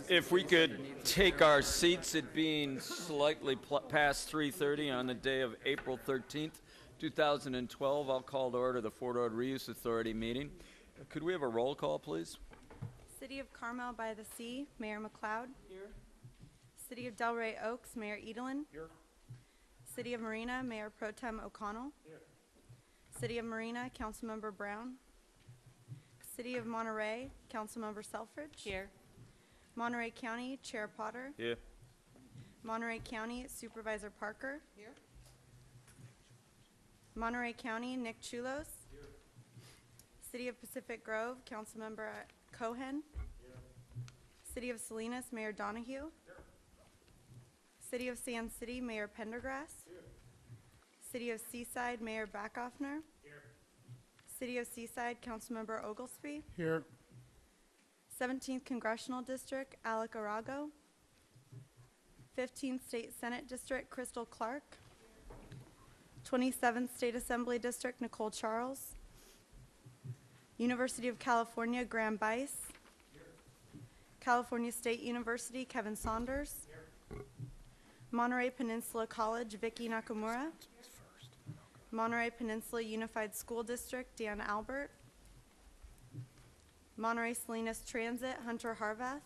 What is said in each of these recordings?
If we could take our seats, it being slightly past 3:30 on the day of April 13th, 2012, I'll call to order the Fort Ord Reuse Authority meeting. Could we have a roll call, please? City of Carmel by the Sea, Mayor McLeod. Here. City of Delray Oaks, Mayor Edelin. Here. City of Marina, Mayor Pro Tem O'Connell. Here. City of Marina, Councilmember Brown. City of Monterey, Councilmember Selfridge. Here. Monterey County, Chair Potter. Here. Monterey County, Supervisor Parker. Here. Monterey County, Nick Chulos. Here. City of Pacific Grove, Councilmember Cohen. Here. City of Salinas, Mayor Donahue. Here. City of Sand City, Mayor Pendergrass. Here. City of Seaside, Mayor Backoffner. Here. City of Seaside, Councilmember Oglesby. Here. 17th Congressional District, Alec Arago. 15th State Senate District, Crystal Clark. 27th State Assembly District, Nicole Charles. University of California, Graham Bice. California State University, Kevin Saunders. Monterey Peninsula College, Vicky Nakamura. Monterey Peninsula Unified School District, Dan Albert. Monterey Salinas Transit, Hunter Harvath.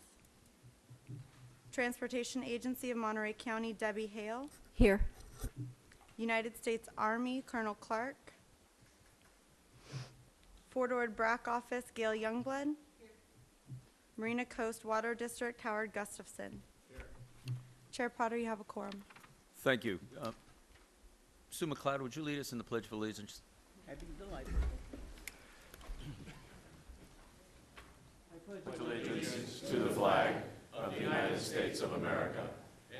Transportation Agency of Monterey County, Debbie Hale. Here. United States Army, Colonel Clark. Fort Ord BRAC Office, Gail Youngblood. Here. Marina Coast Water District, Howard Gustafson. Here. Chair Potter, you have a quorum. Thank you. Sue McLeod, would you lead us in the Pledge of Allegiance? I'd be delighted. Pledge allegiance to the flag of the United States of America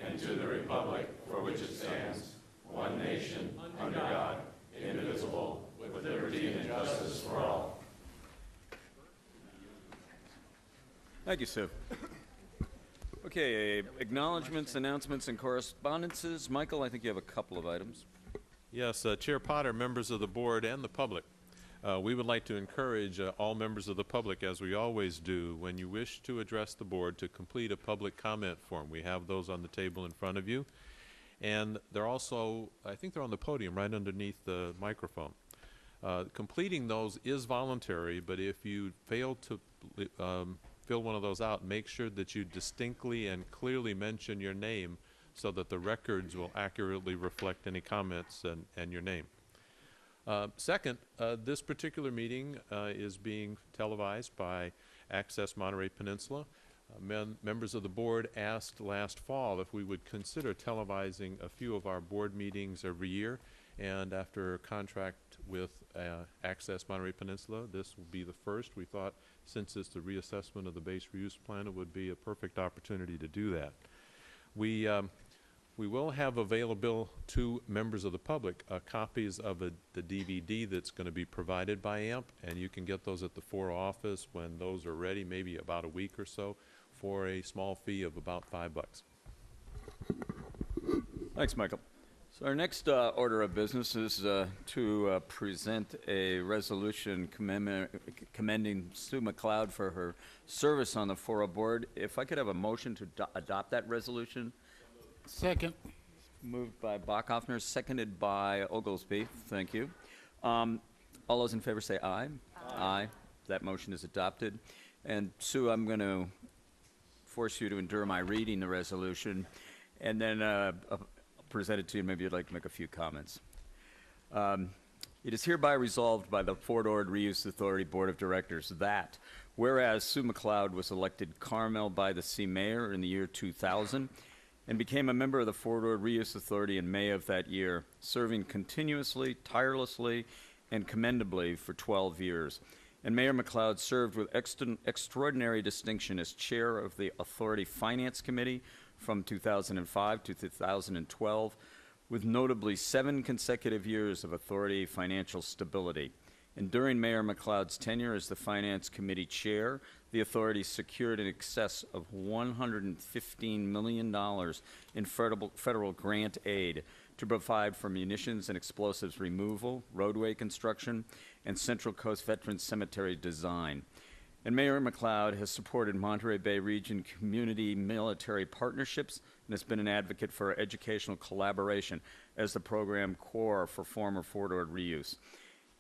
and to the republic for which it stands, one nation, under God, indivisible, with liberty and justice for all. Thank you, Sue. Okay, acknowledgments, announcements, and correspondences. Michael, I think you have a couple of items. Yes, Chair Potter, members of the board, and the public. We would like to encourage all members of the public, as we always do, when you wish to address the board, to complete a public comment form. We have those on the table in front of you. And they're also, I think they're on the podium right underneath the microphone. Completing those is voluntary, but if you fail to fill one of those out, make sure that you distinctly and clearly mention your name so that the records will accurately reflect any comments and your name. Second, this particular meeting is being televised by Access Monterey Peninsula. Members of the board asked last fall if we would consider televising a few of our board meetings every year, and after contract with Access Monterey Peninsula, this will be the first. We thought, since it's the reassessment of the base reuse plan, it would be a perfect opportunity to do that. We will have available to members of the public copies of the DVD that's going to be provided by AMP, and you can get those at the FORA office when those are ready, maybe about a week or so, for a small fee of about $5. Thanks, Michael. So our next order of business is to present a resolution commending Sue McLeod for her service on the FORA board. If I could have a motion to adopt that resolution. Second. Moved by Bachhoffner, seconded by Oglesby. Thank you. All those in favor say aye. Aye. That motion is adopted. And Sue, I'm going to force you to endure my reading the resolution and then present it to you. Maybe you'd like to make a few comments. It is hereby resolved by the Fort Ord Reuse Authority Board of Directors that, whereas Sue McLeod was elected Carmel by the Sea Mayor in the year 2000, and became a member of the Fort Ord Reuse Authority in May of that year, serving continuously, tirelessly, and commendably for 12 years. And Mayor McLeod served with extraordinary distinction as chair of the Authority Finance Committee from 2005 to 2012, with notably 7 consecutive years of Authority financial stability. And during Mayor McLeod's tenure as the Finance Committee chair, the Authority secured in excess of $115 million in federal grant aid to provide for munitions and explosives removal, roadway construction, and Central Coast Veterans Cemetery design. And Mayor McLeod has supported Monterey Bay Region community military partnerships and has been an advocate for educational collaboration as the program core for former four-door reuse.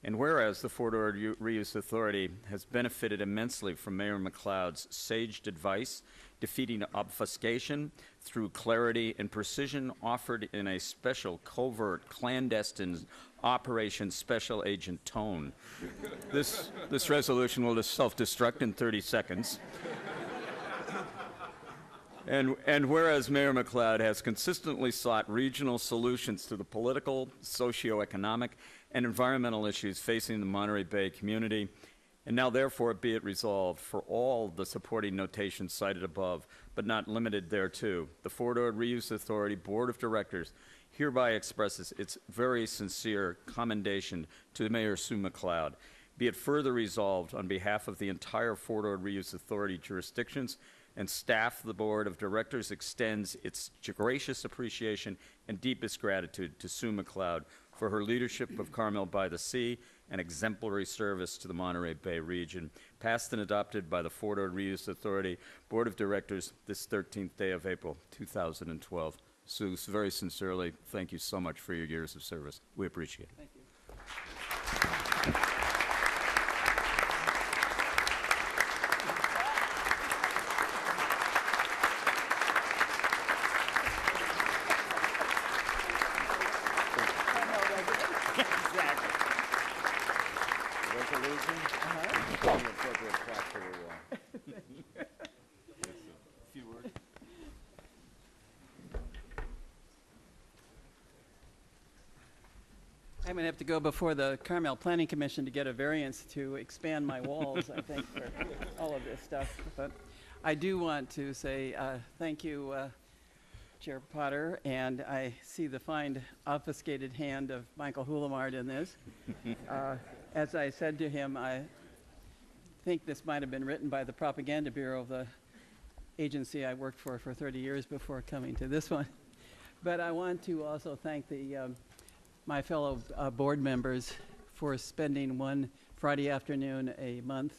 And whereas the Four-Door Reuse Authority has benefited immensely from Mayor McLeod's saged advice, defeating obfuscation through clarity and precision offered in a special, covert, clandestine Operation Special Agent tone. This resolution will just self-destruct in 30 seconds. And whereas Mayor McLeod has consistently sought regional solutions to the political, socioeconomic, and environmental issues facing the Monterey Bay community, and now therefore be it resolved for all the supporting notations cited above, but not limited thereto, the Four-Door Reuse Authority Board of Directors hereby expresses its very sincere commendation to Mayor Sue McLeod. Be it further resolved on behalf of the entire Four-Door Reuse Authority jurisdictions and staff, the Board of Directors extends its gracious appreciation and deepest gratitude to Sue McLeod for her leadership of Carmel by the Sea and exemplary service to the Monterey Bay region, passed and adopted by the Four-Door Reuse Authority Board of Directors this 13th day of April, 2012. Sue, very sincerely, thank you so much for your years of service. We appreciate it. Thank you. I'm going to have to go before the Carmel Planning Commission to get a variance to expand my walls, I think, for all of this stuff. But I do want to say thank you, Chair Potter, and I see the fine obfuscated hand of Michael Hulamard in this. As I said to him, I think this might have been written by the Propaganda Bureau of the agency I worked for 30 years before coming to this one. But I want to also thank the my fellow board members for spending one Friday afternoon a month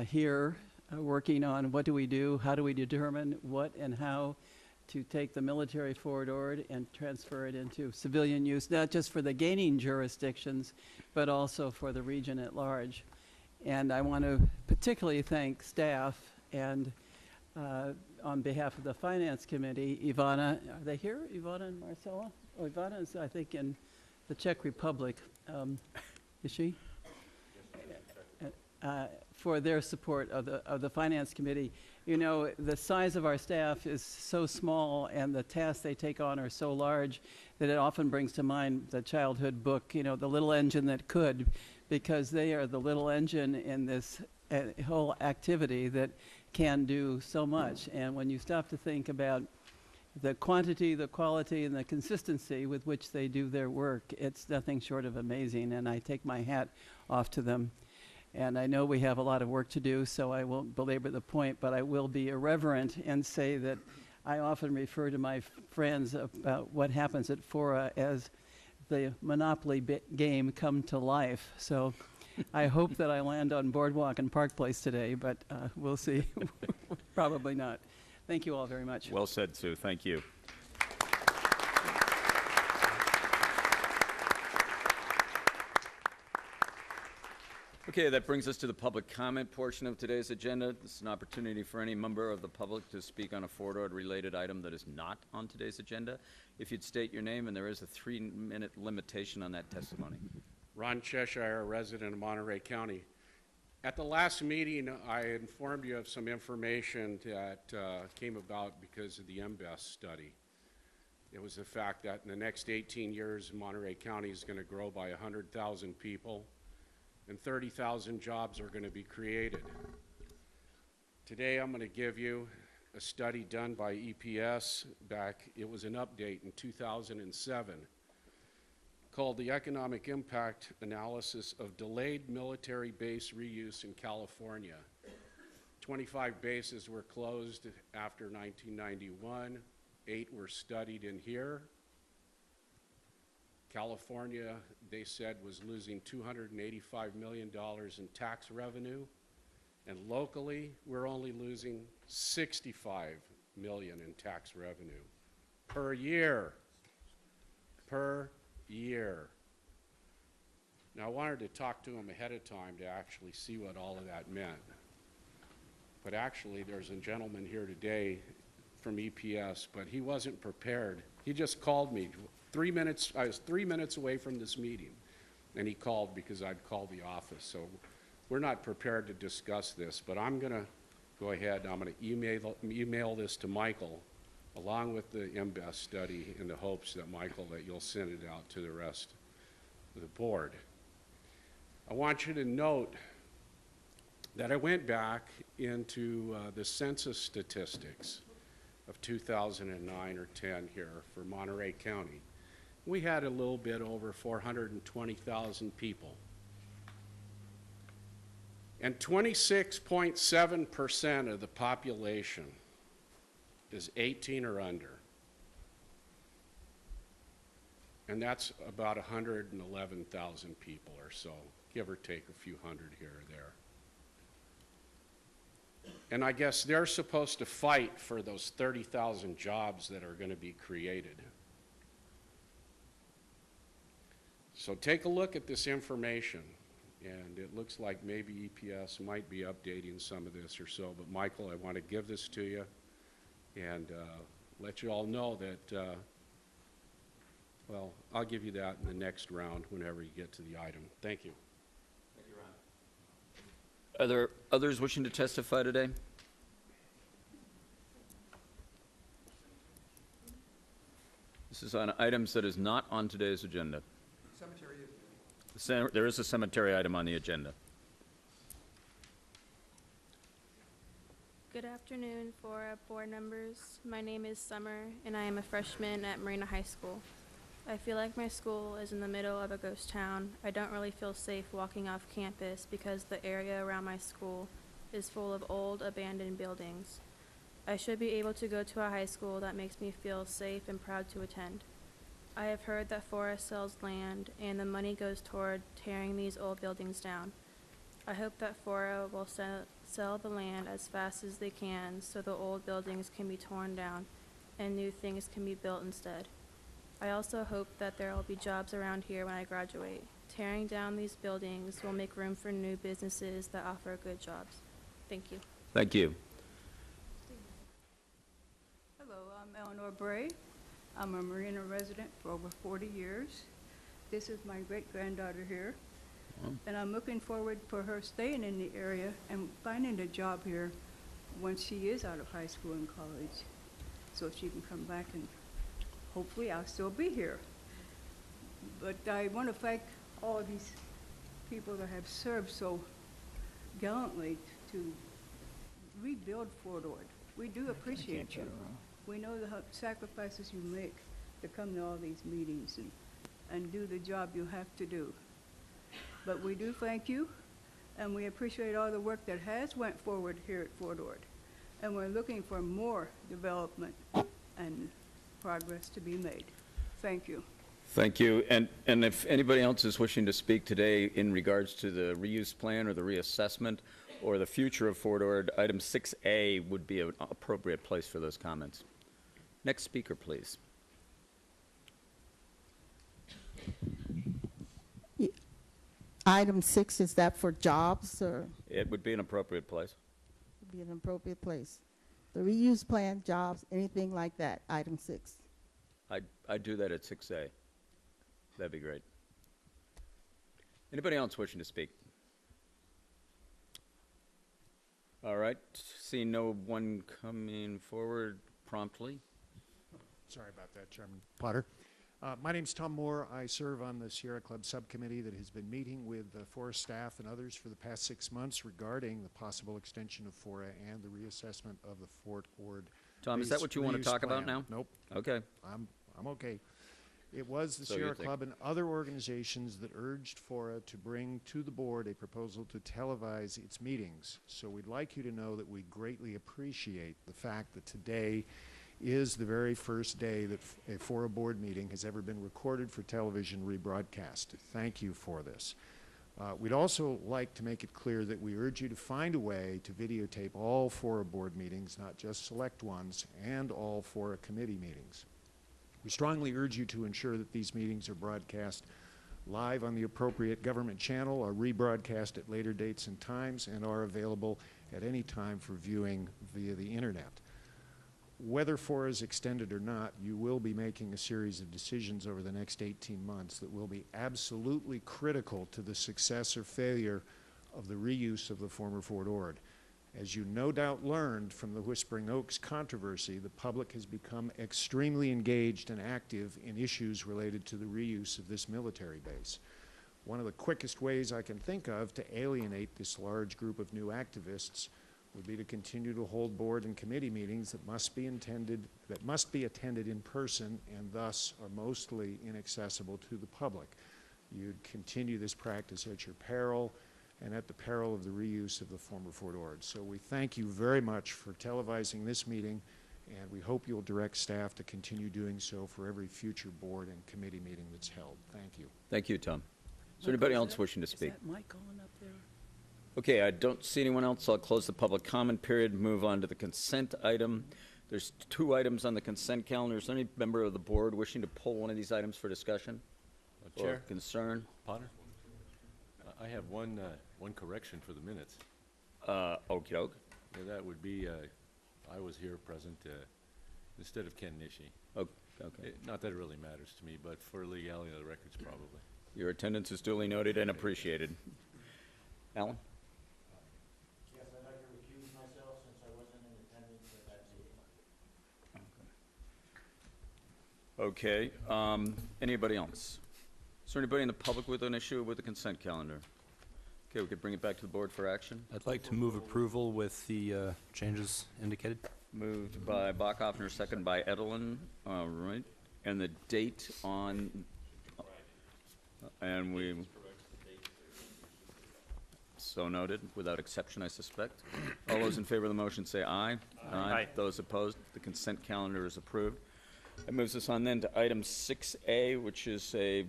here working on what do we do, how do we determine what and how to take the military forward and transfer it into civilian use, not just for the gaining jurisdictions, but also for the region at large. And I want to particularly thank staff and on behalf of the Finance Committee, Ivana, are they here, Ivana and Marcella? Oh, Ivana is, I think, in the Czech Republic. Is she? For their support of the Finance Committee. You know, the size of our staff is so small and the tasks they take on are so large that it often brings to mind the childhood book, you know, The Little Engine That Could, because they are the little engine in this whole activity that can do so much. And when you stop to think about the quantity, the quality, and the consistency with which they do their work, it's nothing short of amazing, and I take my hat off to them. And I know we have a lot of work to do, so I won't belabor the point, but I will be irreverent and say that I often refer to my friends about what happens at FORA as the Monopoly game come to life. So I hope that I land on Boardwalk and Park Place today, but we'll see. Probably not. Thank you all very much. Well said, Sue. Thank you. Okay, that brings us to the public comment portion of today's agenda. This is an opportunity for any member of the public to speak on a four-door-related item that is not on today's agenda. If you'd state your name, and there is a 3-minute limitation on that testimony. Ron Cheshire, a resident of Monterey County. At the last meeting, I informed you of some information that came about because of the MBES study. It was the fact that in the next 18 years, Monterey County is going to grow by 100,000 people, and 30,000 jobs are going to be created. Today, I'm going to give you a study done by EPS back, it was an update in 2007, called the Economic Impact Analysis of Delayed Military Base Reuse in California. 25 bases were closed after 1991. 8 were studied in here. California, they said, was losing $285 million in tax revenue And locally, we're only losing 65 million in tax revenue per year. Per year. Now, I wanted to talk to him ahead of time to actually see what all of that meant. But actually, there's a gentleman here today from EPS, but he wasn't prepared. He just called me 3 minutes. I was 3 minutes away from this meeting, and he called because I'd called the office. So we're not prepared to discuss this, but I'm going to go ahead. I'm going to email this to Michael, along with the MBES study, in the hopes that, Michael, that you'll send it out to the rest of the board. I want you to note that I went back into the census statistics of 2009 or 10 here for Monterey County. We had a little bit over 420,000 people. And 26.7% of the population is 18 or under. And that's about 111,000 people or so, give or take a few hundred here or there. And I guess they're supposed to fight for those 30,000 jobs that are going to be created. So take a look at this information, and it looks like maybe EPS might be updating some of this or so, but Michael, I want to give this to you and let you all know that, well, I'll give you that in the next round whenever you get to the item. Thank you. Thank you, Ron. Are there others wishing to testify today? This is on items that is not on today's agenda. Cemetery is. There is a cemetery item on the agenda. Good afternoon, FORA board members. My name is Summer, and I am a freshman at Marina High School. I feel like my school is in the middle of a ghost town. I don't really feel safe walking off campus because the area around my school is full of old, abandoned buildings. I should be able to go to a high school that makes me feel safe and proud to attend. I have heard that FORA sells land, and the money goes toward tearing these old buildings down. I hope that FORA will sell the land as fast as they can so the old buildings can be torn down and new things can be built instead. I also hope that there will be jobs around here when I graduate. Tearing down these buildings will make room for new businesses that offer good jobs. Thank you. Thank you. Hello, I'm Eleanor Bray. I'm a Marina resident for over 40 years. This is my great-granddaughter here. And I'm looking forward for her staying in the area and finding a job here once she is out of high school and college, so she can come back and hopefully I'll still be here. But I want to thank all of these people that have served so gallantly to rebuild Fort Ord. We do appreciate you. We know the sacrifices you make to come to all these meetings and do the job you have to do. But we do thank you, and we appreciate all the work that has went forward here at Fort Ord. And we're looking for more development and progress to be made. Thank you. Thank you. And if anybody else is wishing to speak today in regards to the reuse plan or the reassessment or the future of Fort Ord, item 6A would be an appropriate place for those comments. Next speaker, please. Item 6, is that for jobs, or It would be an appropriate place. would be an appropriate place? The reuse plan, jobs, anything like that, item 6. I'd do that at 6A. That'd be great. Anybody else wishing to speak? All right, seeing no one coming forward promptly. Sorry about that, Chairman Potter. My name's Tom Moore. I serve on the Sierra Club subcommittee that has been meeting with FORA staff and others for the past 6 months regarding the possible extension of FORA and the reassessment of the Fort Ord. Tom, is that what you want to reuse talk about plan. now? Nope. Okay. I'm okay. It was the So you Sierra think. Club and other organizations that urged FORA to bring to the board a proposal to televise its meetings. So we'd like you to know that we greatly appreciate the fact that today is the very first day that a FORA board meeting has ever been recorded for television rebroadcast. Thank you for this. We'd also like to make it clear that we urge you to find a way to videotape all FORA board meetings, not just select ones, and all FORA committee meetings. We strongly urge you to ensure that these meetings are broadcast live on the appropriate government channel, are rebroadcast at later dates and times, and are available at any time for viewing via the internet. Whether FORA is extended or not, you will be making a series of decisions over the next 18 months that will be absolutely critical to the success or failure of the reuse of the former Fort Ord. As you no doubt learned from the Whispering Oaks controversy, the public has become extremely engaged and active in issues related to the reuse of this military base. One of the quickest ways I can think of to alienate this large group of new activists would be to continue to hold board and committee meetings that must be attended in person and thus are mostly inaccessible to the public. You'd continue this practice at your peril and at the peril of the reuse of the former Fort Ord. So we thank you very much for televising this meeting, and we hope you'll direct staff to continue doing so for every future board and committee meeting that's held. Thank you. Thank you, Tom. Is there anybody else wishing to speak? Is that mic going up there? Okay, I don't see anyone else. I'll close the public comment period, move on to the consent item. There's 2 items on the consent calendar. Is there any member of the board wishing to pull one of these items for discussion? Chair. Or concern? Potter? I have one correction for the minutes. Okey doke. Yeah, that would be, I was here present instead of Ken Nishi. Oh, okay. Not that it really matters to me, but for legality of the records, probably. Your attendance is duly noted and appreciated. Alan? Yes, I'd like to recuse myself since I wasn't in attendance at that meeting. Okay. Anybody else? Is there anybody in the public with an issue with the consent calendar? Okay, we could bring it back to the board for action. I'd like to move approval with the changes indicated. Moved by Bachhoffner, second by Edelin. All right. And the date on, and we, so noted, without exception, I suspect. All those in favor of the motion say aye. Aye. Those opposed, the consent calendar is approved. That moves us on then to item 6A, which is a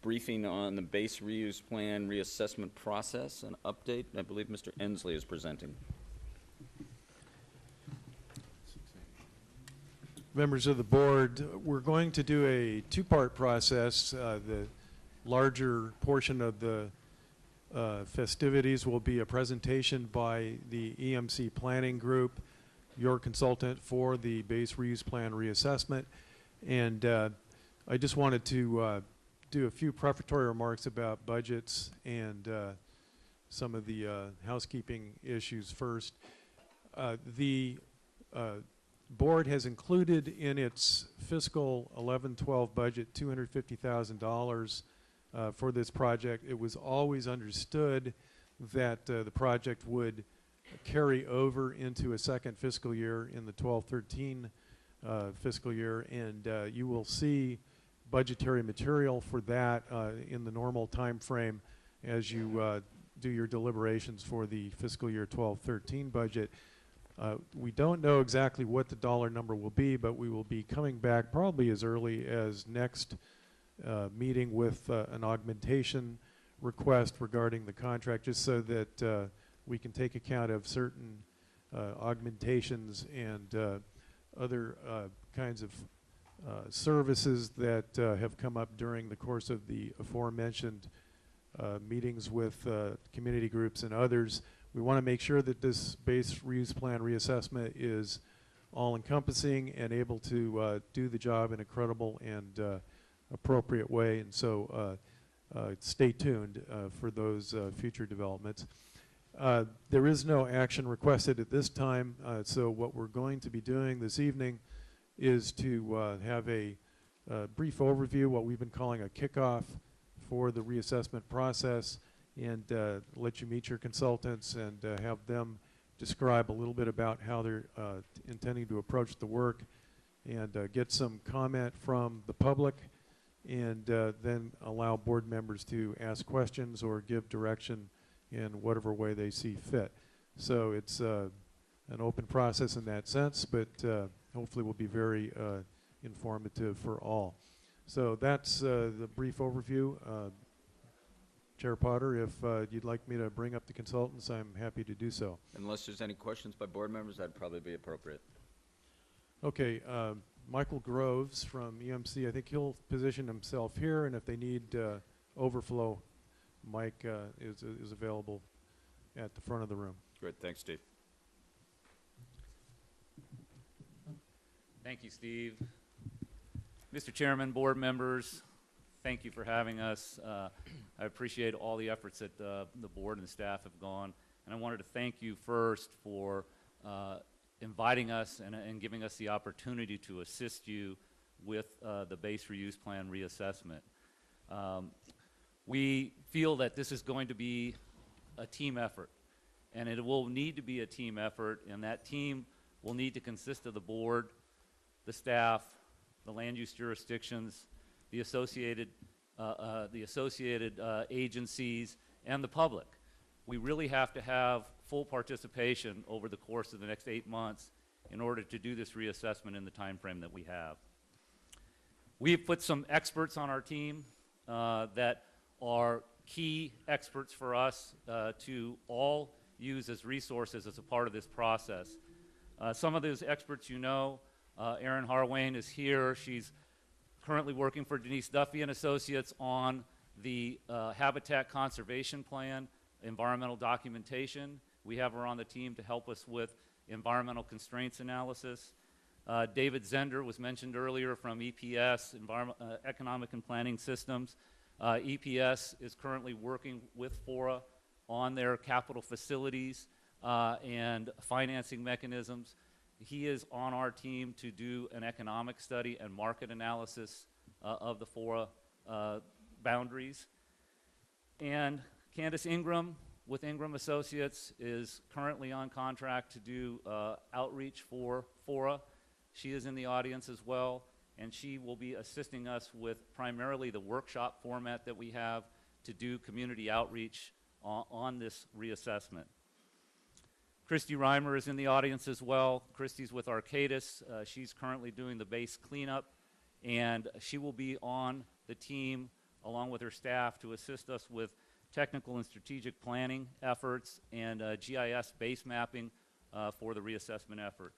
briefing on the base reuse plan reassessment process, an update. I believe Mr. Ensley is presenting. Members of the board, we're going to do a 2-part process. The larger portion of the festivities will be a presentation by the EMC planning group, your consultant for the base reuse plan reassessment. And I just wanted to do a few prefatory remarks about budgets and some of the housekeeping issues first. The board has included in its fiscal 11-12 budget $250,000 for this project. It was always understood that the project would carry over into a second fiscal year in the 12-13 fiscal year, and you will see budgetary material for that in the normal time frame as you do your deliberations for the fiscal year 12-13 budget. We don't know exactly what the dollar number will be, but we will be coming back probably as early as next meeting with an augmentation request regarding the contract, just so that we can take account of certain augmentations and other kinds of services that have come up during the course of the aforementioned meetings with community groups and others. We want to make sure that this base reuse plan reassessment is all-encompassing and able to do the job in a credible and appropriate way, and so stay tuned for those future developments. There is no action requested at this time, so what we're going to be doing this evening is to have a brief overview, what we've been calling a kickoff for the reassessment process, and let you meet your consultants and have them describe a little bit about how they're intending to approach the work, and get some comment from the public, and then allow board members to ask questions or give direction in whatever way they see fit. So it's an open process in that sense, but hopefully will be very informative for all. So that's the brief overview. Chair Potter, if you'd like me to bring up the consultants, I'm happy to do so. Unless there's any questions by board members, that'd probably be appropriate. Okay, Michael Groves from EMC, I think he'll position himself here, and if they need overflow, Mike is available at the front of the room. Great, thanks, Steve. Thank you, Steve. Mr. Chairman, board members, thank you for having us. I appreciate all the efforts that the board and the staff have gone, and I wanted to thank you first for inviting us and giving us the opportunity to assist you with the base reuse plan reassessment. We feel that this is going to be a team effort, and it will need to be a team effort, and that team will need to consist of the board, the staff, the land use jurisdictions, the associated agencies, and the public. We really have to have full participation over the course of the next 8 months in order to do this reassessment in the time frame that we have. We've put some experts on our team that are key experts for us to all use as resources as a part of this process. Some of those experts you know. Erin Harwain is here. She's currently working for Denise Duffy and Associates on the Habitat Conservation Plan, environmental documentation. We have her on the team to help us with environmental constraints analysis. David Zender was mentioned earlier from EPS, Economic and Planning Systems. EPS is currently working with FORA on their capital facilities and financing mechanisms. He is on our team to do an economic study and market analysis of the FORA boundaries. And Candace Ingram with Ingram Associates is currently on contract to do outreach for FORA. She is in the audience as well, and she will be assisting us with primarily the workshop format that we have to do community outreach on this reassessment. Christy Reimer is in the audience as well. Christy's with Arcadis. She's currently doing the base cleanup, and she will be on the team along with her staff to assist us with technical and strategic planning efforts and GIS base mapping for the reassessment effort.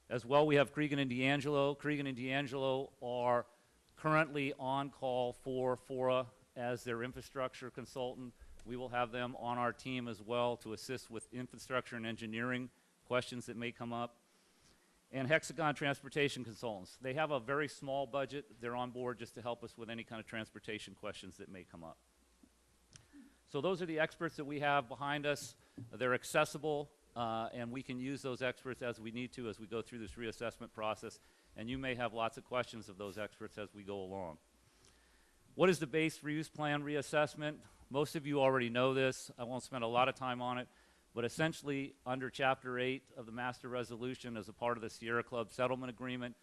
As well, we have Cregan and D'Angelo. Cregan and D'Angelo are currently on call for FORA as their infrastructure consultant. We will have them on our team as well to assist with infrastructure and engineering questions that may come up. And Hexagon Transportation Consultants. They have a very small budget. They're on board just to help us with any kind of transportation questions that may come up. So those are the experts that we have behind us. They're accessible, and we can use those experts as we need to as we go through this reassessment process. And you may have lots of questions of those experts as we go along. What is the base reuse plan reassessment? Most of you already know this. I won't spend a lot of time on it, but essentially under Chapter 8 of the Master Resolution as a part of the Sierra Club Settlement Agreement,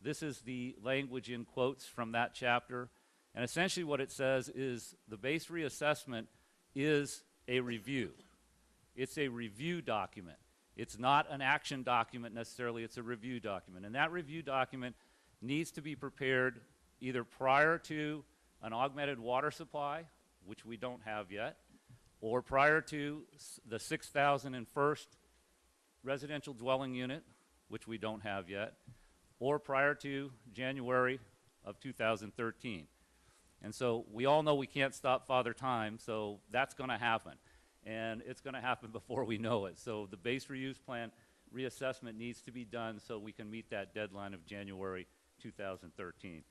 this is the language in quotes from that chapter. And essentially what it says is the base reassessment is a review. It's a review document. It's not an action document necessarily, it's a review document. And that review document needs to be prepared either prior to an augmented water supply, which we don't have yet, or prior to the 6,001st residential dwelling unit, which we don't have yet, or prior to January of 2013. And so we all know we can't stop Father Time, so that's going to happen. And it's going to happen before we know it. So the base reuse plan reassessment needs to be done so we can meet that deadline of January 2013.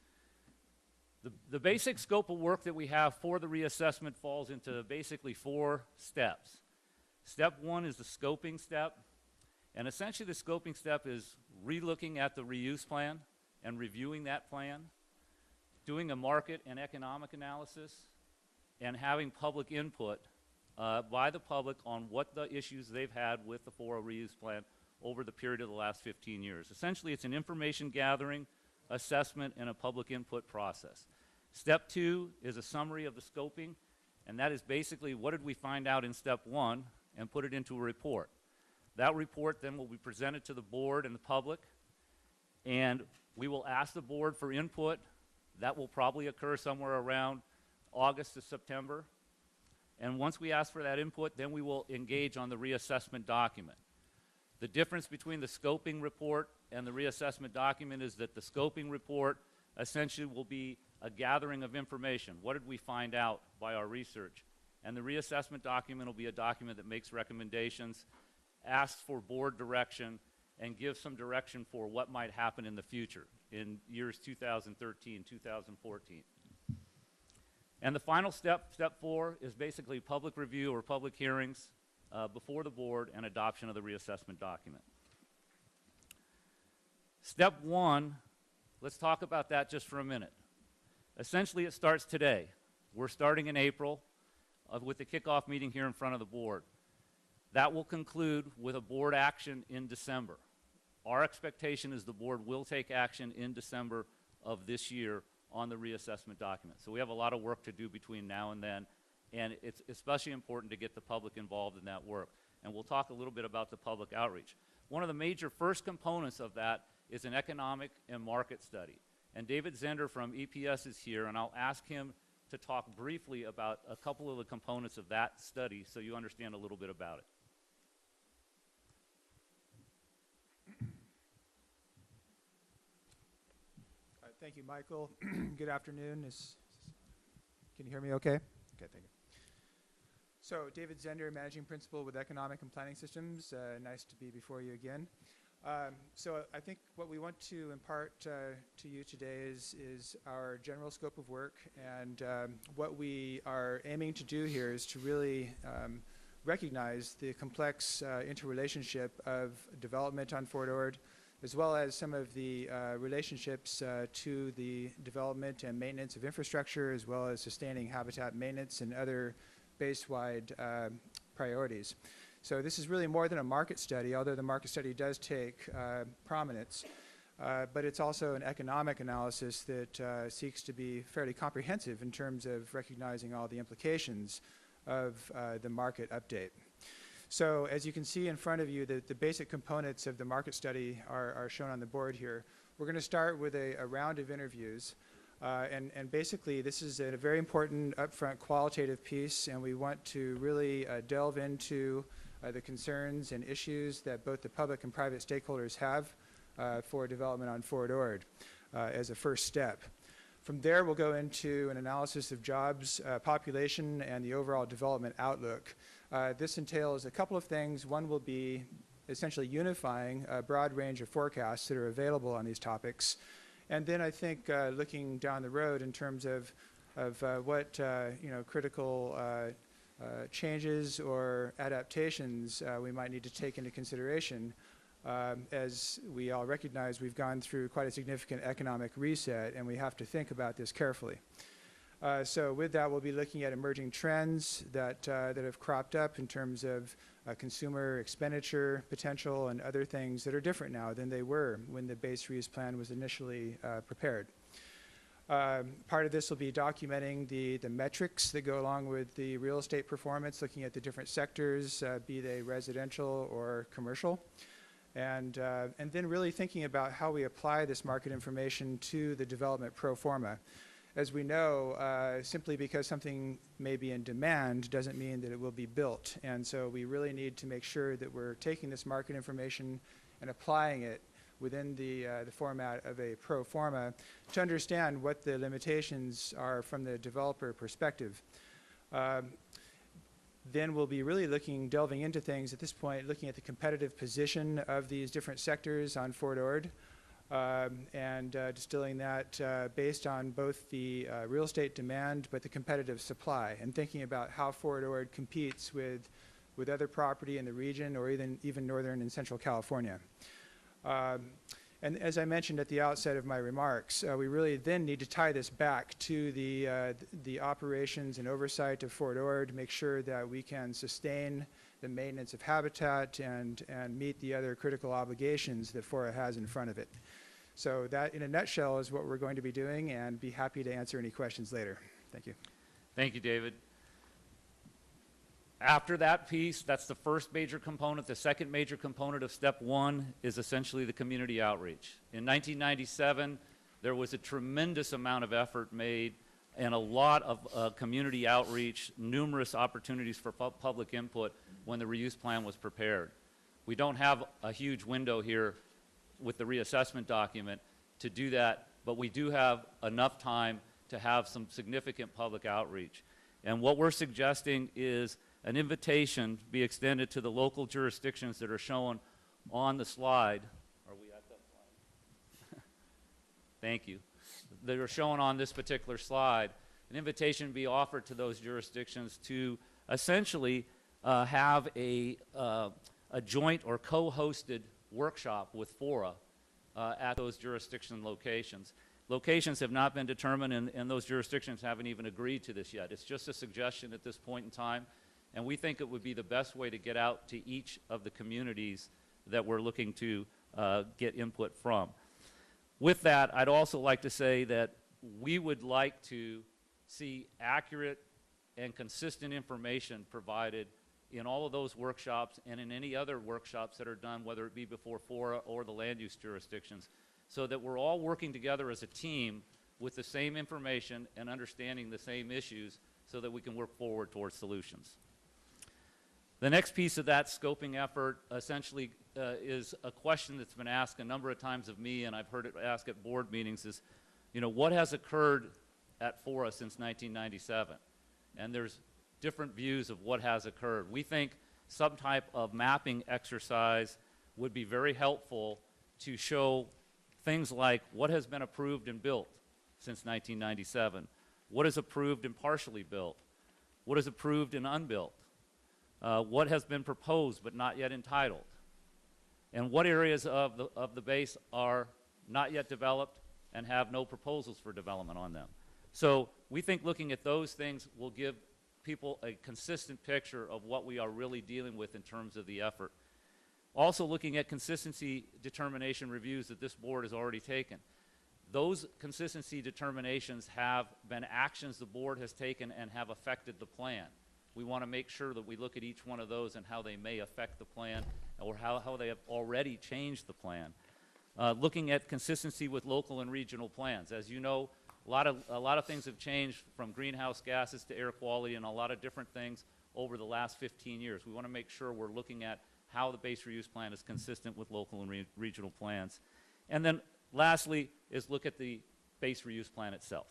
The basic scope of work that we have for the reassessment falls into basically 4 steps. Step 1 is the scoping step. And essentially the scoping step is relooking at the reuse plan and reviewing that plan, doing a market and economic analysis, and having public input by the public on what the issues they've had with the FORA reuse plan over the period of the last 15 years. Essentially, it's an information gathering, assessment, and a public input process. Step 2 is a summary of the scoping, and that is basically what did we find out in step 1 and put it into a report. That report then will be presented to the board and the public, and we will ask the board for input. That will probably occur somewhere around August to September. And once we ask for that input, then we will engage on the reassessment document. The difference between the scoping report and the reassessment document is that the scoping report essentially will be a gathering of information. What did we find out by our research? And the reassessment document will be a document that makes recommendations, asks for board direction, and gives some direction for what might happen in the future in years 2013, 2014. And the final step, step 4, is basically public review or public hearings before the board and adoption of the reassessment document. Step 1, let's talk about that just for a minute. Essentially, it starts today. We're starting in April with the kickoff meeting here in front of the board. That will conclude with a board action in December. Our expectation is the board will take action in December of this year on the reassessment document. So we have a lot of work to do between now and then, and it's especially important to get the public involved in that work. And we'll talk a little bit about the public outreach. One of the major first components of that is an economic and market study. And David Zender from EPS is here, and I'll ask him to talk briefly about a couple of the components of that study so you understand a little bit about it. Thank you, Michael. Good afternoon. Can you hear me okay? Okay, thank you. So, David Zender, Managing Principal with Economic and Planning Systems. Nice to be before you again. So I think what we want to impart to you today is our general scope of work, and what we are aiming to do here is to really recognize the complex interrelationship of development on Fort Ord, as well as some of the relationships to the development and maintenance of infrastructure, as well as sustaining habitat maintenance and other base-wide priorities. So this is really more than a market study, although the market study does take prominence, but it's also an economic analysis that seeks to be fairly comprehensive in terms of recognizing all the implications of the market update. So as you can see in front of you, the basic components of the market study are shown on the board here. We're going to start with a round of interviews. And basically, this is a very important upfront qualitative piece, and we want to really delve into the concerns and issues that both the public and private stakeholders have for development on Fort Ord as a first step. From there, we'll go into an analysis of jobs, population, and the overall development outlook. This entails a couple of things. One will be essentially unifying a broad range of forecasts that are available on these topics. And then I think looking down the road in terms of what critical changes or adaptations we might need to take into consideration. As we all recognize, we've gone through quite a significant economic reset, and we have to think about this carefully. So with that, we'll be looking at emerging trends that have cropped up in terms of consumer expenditure potential and other things that are different now than they were when the base reuse plan was initially prepared. Part of this will be documenting the metrics that go along with the real estate performance, looking at the different sectors, be they residential or commercial. And then really thinking about how we apply this market information to the development pro forma. As we know, simply because something may be in demand doesn't mean that it will be built. And so we really need to make sure that we're taking this market information and applying it within the format of a pro forma to understand what the limitations are from the developer perspective. Then we'll be really delving into things at this point, looking at the competitive position of these different sectors on Fort Ord, and distilling that based on both the real estate demand but the competitive supply, and thinking about how Fort Ord competes with other property in the region or even northern and central California. And as I mentioned at the outset of my remarks, we really then need to tie this back to the operations and oversight of Fort Ord, make sure that we can sustain the maintenance of habitat and meet the other critical obligations that FORA has in front of it. So that, in a nutshell, is what we're going to be doing, and be happy to answer any questions later. Thank you. Thank you, David. After that piece, that's the first major component. The second major component of step 1 is essentially the community outreach. In 1997, there was a tremendous amount of effort made and a lot of community outreach, numerous opportunities for public input when the reuse plan was prepared. We don't have a huge window here with the reassessment document to do that, but we do have enough time to have some significant public outreach. And what we're suggesting is an invitation be extended to the local jurisdictions that are shown on the slide. Are we at that slide? Thank you. That are shown on this particular slide. An invitation be offered to those jurisdictions to essentially have a joint or co-hosted workshop with FORA at those jurisdiction locations. Locations have not been determined, and those jurisdictions haven't even agreed to this yet. It's just a suggestion at this point in time, and we think it would be the best way to get out to each of the communities that we're looking to get input from. With that, I'd also like to say that we would like to see accurate and consistent information provided in all of those workshops and in any other workshops that are done, whether it be before FORA or the land use jurisdictions, so that we're all working together as a team with the same information and understanding the same issues so that we can work forward towards solutions. The next piece of that scoping effort essentially is a question that's been asked a number of times of me, and I've heard it asked at board meetings, is, you know, what has occurred at FORA since 1997? And there's different views of what has occurred. We think some type of mapping exercise would be very helpful to show things like what has been approved and built since 1997, what is approved and partially built, what is approved and unbuilt, what has been proposed but not yet entitled, and what areas of the base are not yet developed and have no proposals for development on them. So we think looking at those things will give people a consistent picture of what we are really dealing with in terms of the effort. Also looking at consistency determination reviews that this board has already taken. Those consistency determinations have been actions the board has taken and have affected the plan. We want to make sure that we look at each one of those and how they may affect the plan or how they have already changed the plan. Looking at consistency with local and regional plans. As you know, a lot of things have changed, from greenhouse gases to air quality and a lot of different things over the last 15 years. We want to make sure we're looking at how the base reuse plan is consistent with local and regional plans. And then lastly is look at the base reuse plan itself.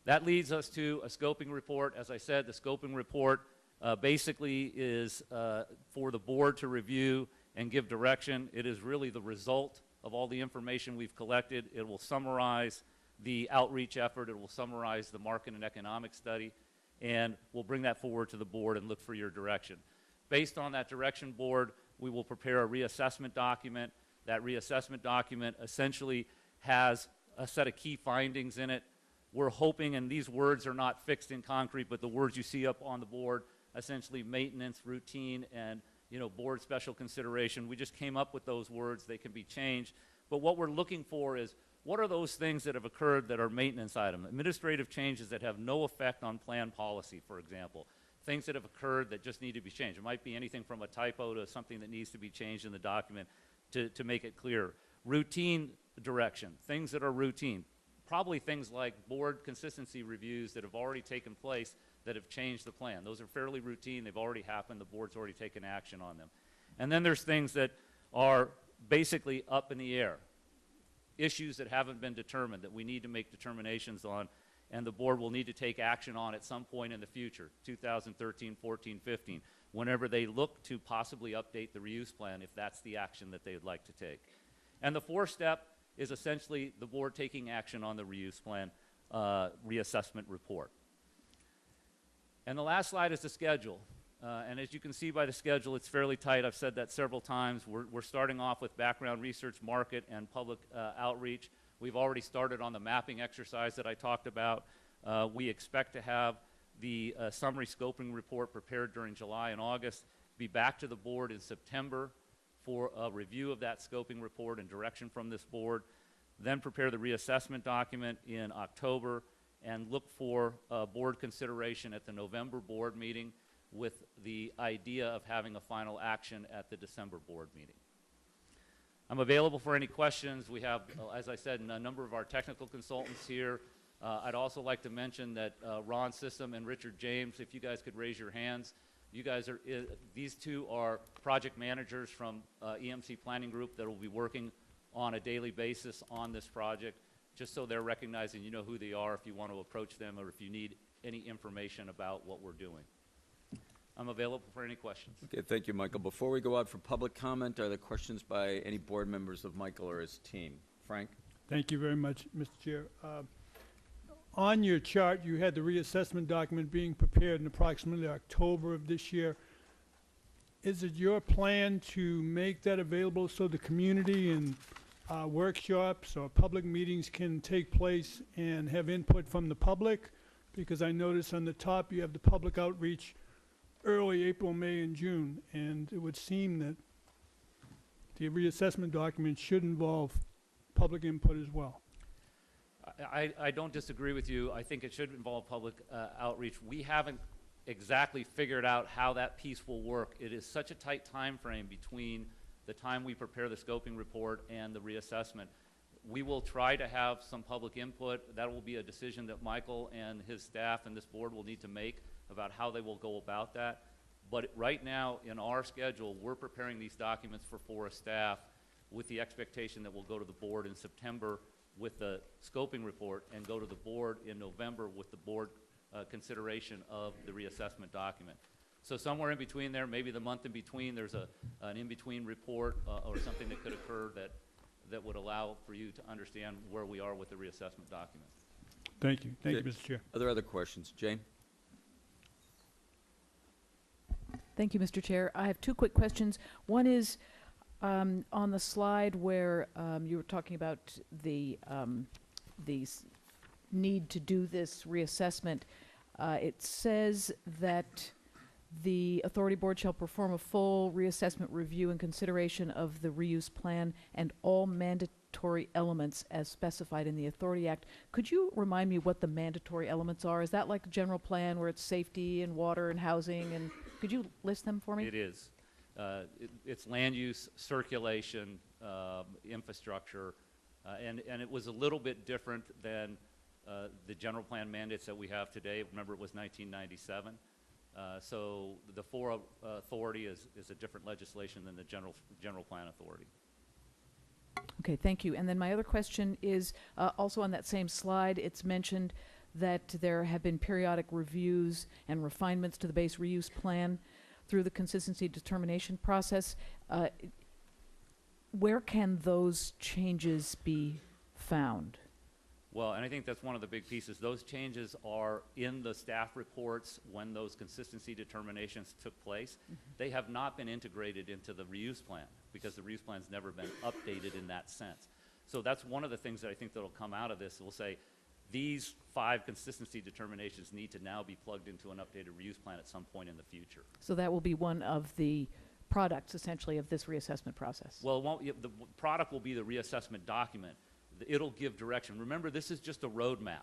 That leads us to a scoping report. As I said, the scoping report basically is for the board to review and give direction. It is really the result of all the information we've collected. It will summarize the outreach effort. It will summarize the market and economic study, and we'll bring that forward to the board and look for your direction. Based on that direction, board, we will prepare a reassessment document. That reassessment document essentially has a set of key findings in it. We're hoping, and these words are not fixed in concrete, but the words you see up on the board, essentially maintenance, routine, and board special consideration. We just came up with those words. They can be changed. But what we're looking for is, what are those things that have occurred that are maintenance items? Administrative changes that have no effect on plan policy, for example. Things that have occurred that just need to be changed. It might be anything from a typo to something that needs to be changed in the document to make it clear. Routine direction, things that are routine. Probably things like board consistency reviews that have already taken place that have changed the plan. Those are fairly routine. They've already happened. The board's already taken action on them. And then there's things that are basically up in the air, issues that haven't been determined that we need to make determinations on, and the board will need to take action on at some point in the future, 2013, 14, 15, whenever they look to possibly update the reuse plan if that's the action that they would like to take. And the fourth step is essentially the board taking action on the reuse plan reassessment report. And the last slide is the schedule. And as you can see by the schedule, it's fairly tight. I've said that several times. We're starting off with background research, market, and public outreach. We've already started on the mapping exercise that I talked about. We expect to have the summary scoping report prepared during July and August, be back to the board in September for a review of that scoping report and direction from this board, then prepare the reassessment document in October, and look for board consideration at the November board meeting with the idea of having a final action at the December board meeting. I'm available for any questions. We have, as I said, a number of our technical consultants here. I'd also like to mention that Ron System and Richard James, if you guys could raise your hands. You guys are, these two are project managers from EMC Planning Group that will be working on a daily basis on this project, just so they're recognizing you know who they are if you want to approach them or if you need any information about what we're doing. I'm available for any questions. Okay, thank you, Michael. Before we go out for public comment, are there questions by any board members of Michael or his team? Frank? Thank you very much, Mr. Chair. On your chart, you had the reassessment document being prepared in approximately October of this year. Is it your plan to make that available so the community and workshops or public meetings can take place and have input from the public? Because I notice on the top you have the public outreach early April, May, and June, and it would seem that the reassessment document should involve public input as well. I don't disagree with you. I think it should involve public outreach. We haven't exactly figured out how that piece will work. It is such a tight time frame between the time we prepare the scoping report and the reassessment. We will try to have some public input. That will be a decision that Michael and his staff and this board will need to make about how they will go about that. But right now, in our schedule, we're preparing these documents for FORA staff with the expectation that we'll go to the board in September with the scoping report and go to the board in November with the board consideration of the reassessment document. So somewhere in between there, maybe the month in between, there's an in-between report or something that could occur that would allow for you to understand where we are with the reassessment document. Thank you. Thank you, Mr. Chair. Are there other questions? Jane? Thank you, Mr. Chair. I have two quick questions. One is on the slide where you were talking about the need to do this reassessment. It says that the authority board shall perform a full reassessment review and consideration of the reuse plan and all mandatory elements as specified in the Authority Act. Could you remind me what the mandatory elements are? Is that like a general plan where it's safety and water and housing, and could you list them for me? It is. It's land use, circulation, infrastructure, and it was a little bit different than the general plan mandates that we have today. Remember, it was 1997. So the FORA authority is a different legislation than the general plan authority. Okay, thank you. And then my other question is also on that same slide, it's mentioned that there have been periodic reviews and refinements to the base reuse plan through the consistency determination process. Where can those changes be found? Well, and I think that's one of the big pieces. Those changes are in the staff reports when those consistency determinations took place. Mm-hmm. They have not been integrated into the reuse plan because the reuse plan's never been updated in that sense. So that's one of the things that I think that'll come out of this. We'll say these 5 consistency determinations need to now be plugged into an updated reuse plan at some point in the future. So that will be one of the products, essentially, of this reassessment process. Well, the product will be the reassessment document. It'll give direction. Remember, this is just a roadmap.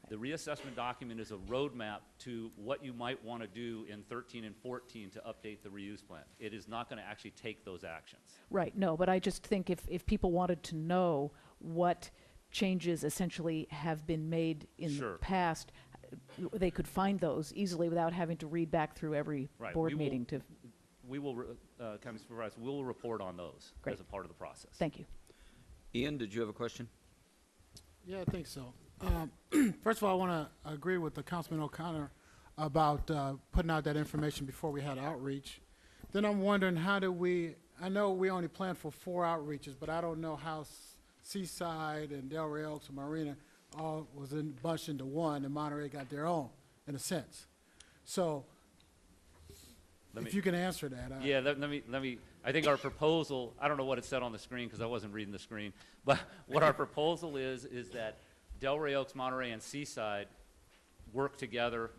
The reassessment document is a roadmap to what you might want to do in 13 and 14 to update the reuse plan. It is not going to actually take those actions. Right, no, but I just think if people wanted to know what changes essentially have been made in Sure. the past, they could find those easily without having to read back through every Right. board meeting to... We will, County Supervisor, we will report on those Great. as a part of the process. Thank you. Ian, did you have a question? Yeah, I think so. First of all, I want to agree with the Councilman O'Connor about putting out that information before we had outreach. Then I'm wondering, how do we, I know we only planned for 4 outreaches, but I don't know how Seaside and Delray Oaks and Marina all was bunched into one, and Monterey got their own, in a sense. So, if you can answer that. Yeah, let me, I think our proposal, I don't know what it said on the screen because I wasn't reading the screen, but what our proposal is that Delray Oaks, Monterey, and Seaside work together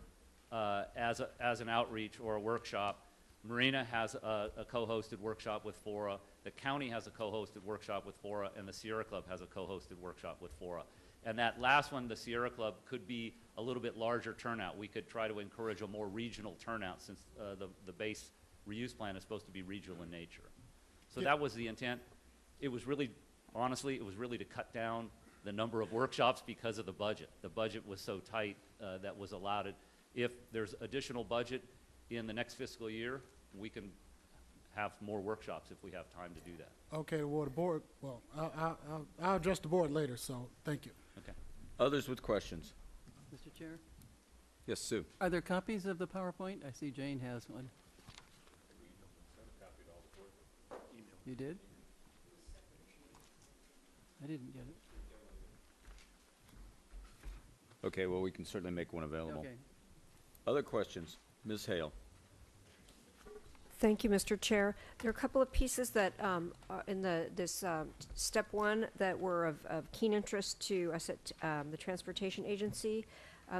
as an outreach or a workshop. Marina has a co-hosted workshop with FORA. The county has a co-hosted workshop with FORA, and the Sierra Club has a co-hosted workshop with FORA. And that last one, the Sierra Club, could be a little bit larger turnout. We could try to encourage a more regional turnout since the base reuse plan is supposed to be regional in nature. So that was the intent. It was really, honestly, it was really to cut down the number of workshops because of the budget. The budget was so tight that was allowed. If there's additional budget in the next fiscal year, we can have more workshops if we have time to do that. Okay, well, the board, well, I'll address the board later, so thank you. Okay. Others with questions? Mr. Chair, Yes, Sue. are there copies of the PowerPoint? I see Jane has one. You did? I didn't get it. Okay, well, we can certainly make one available. Okay. Other questions? Ms. Hale. Thank you, Mr. Chair. There are a couple of pieces that are in this step one that were of keen interest to us at the Transportation Agency.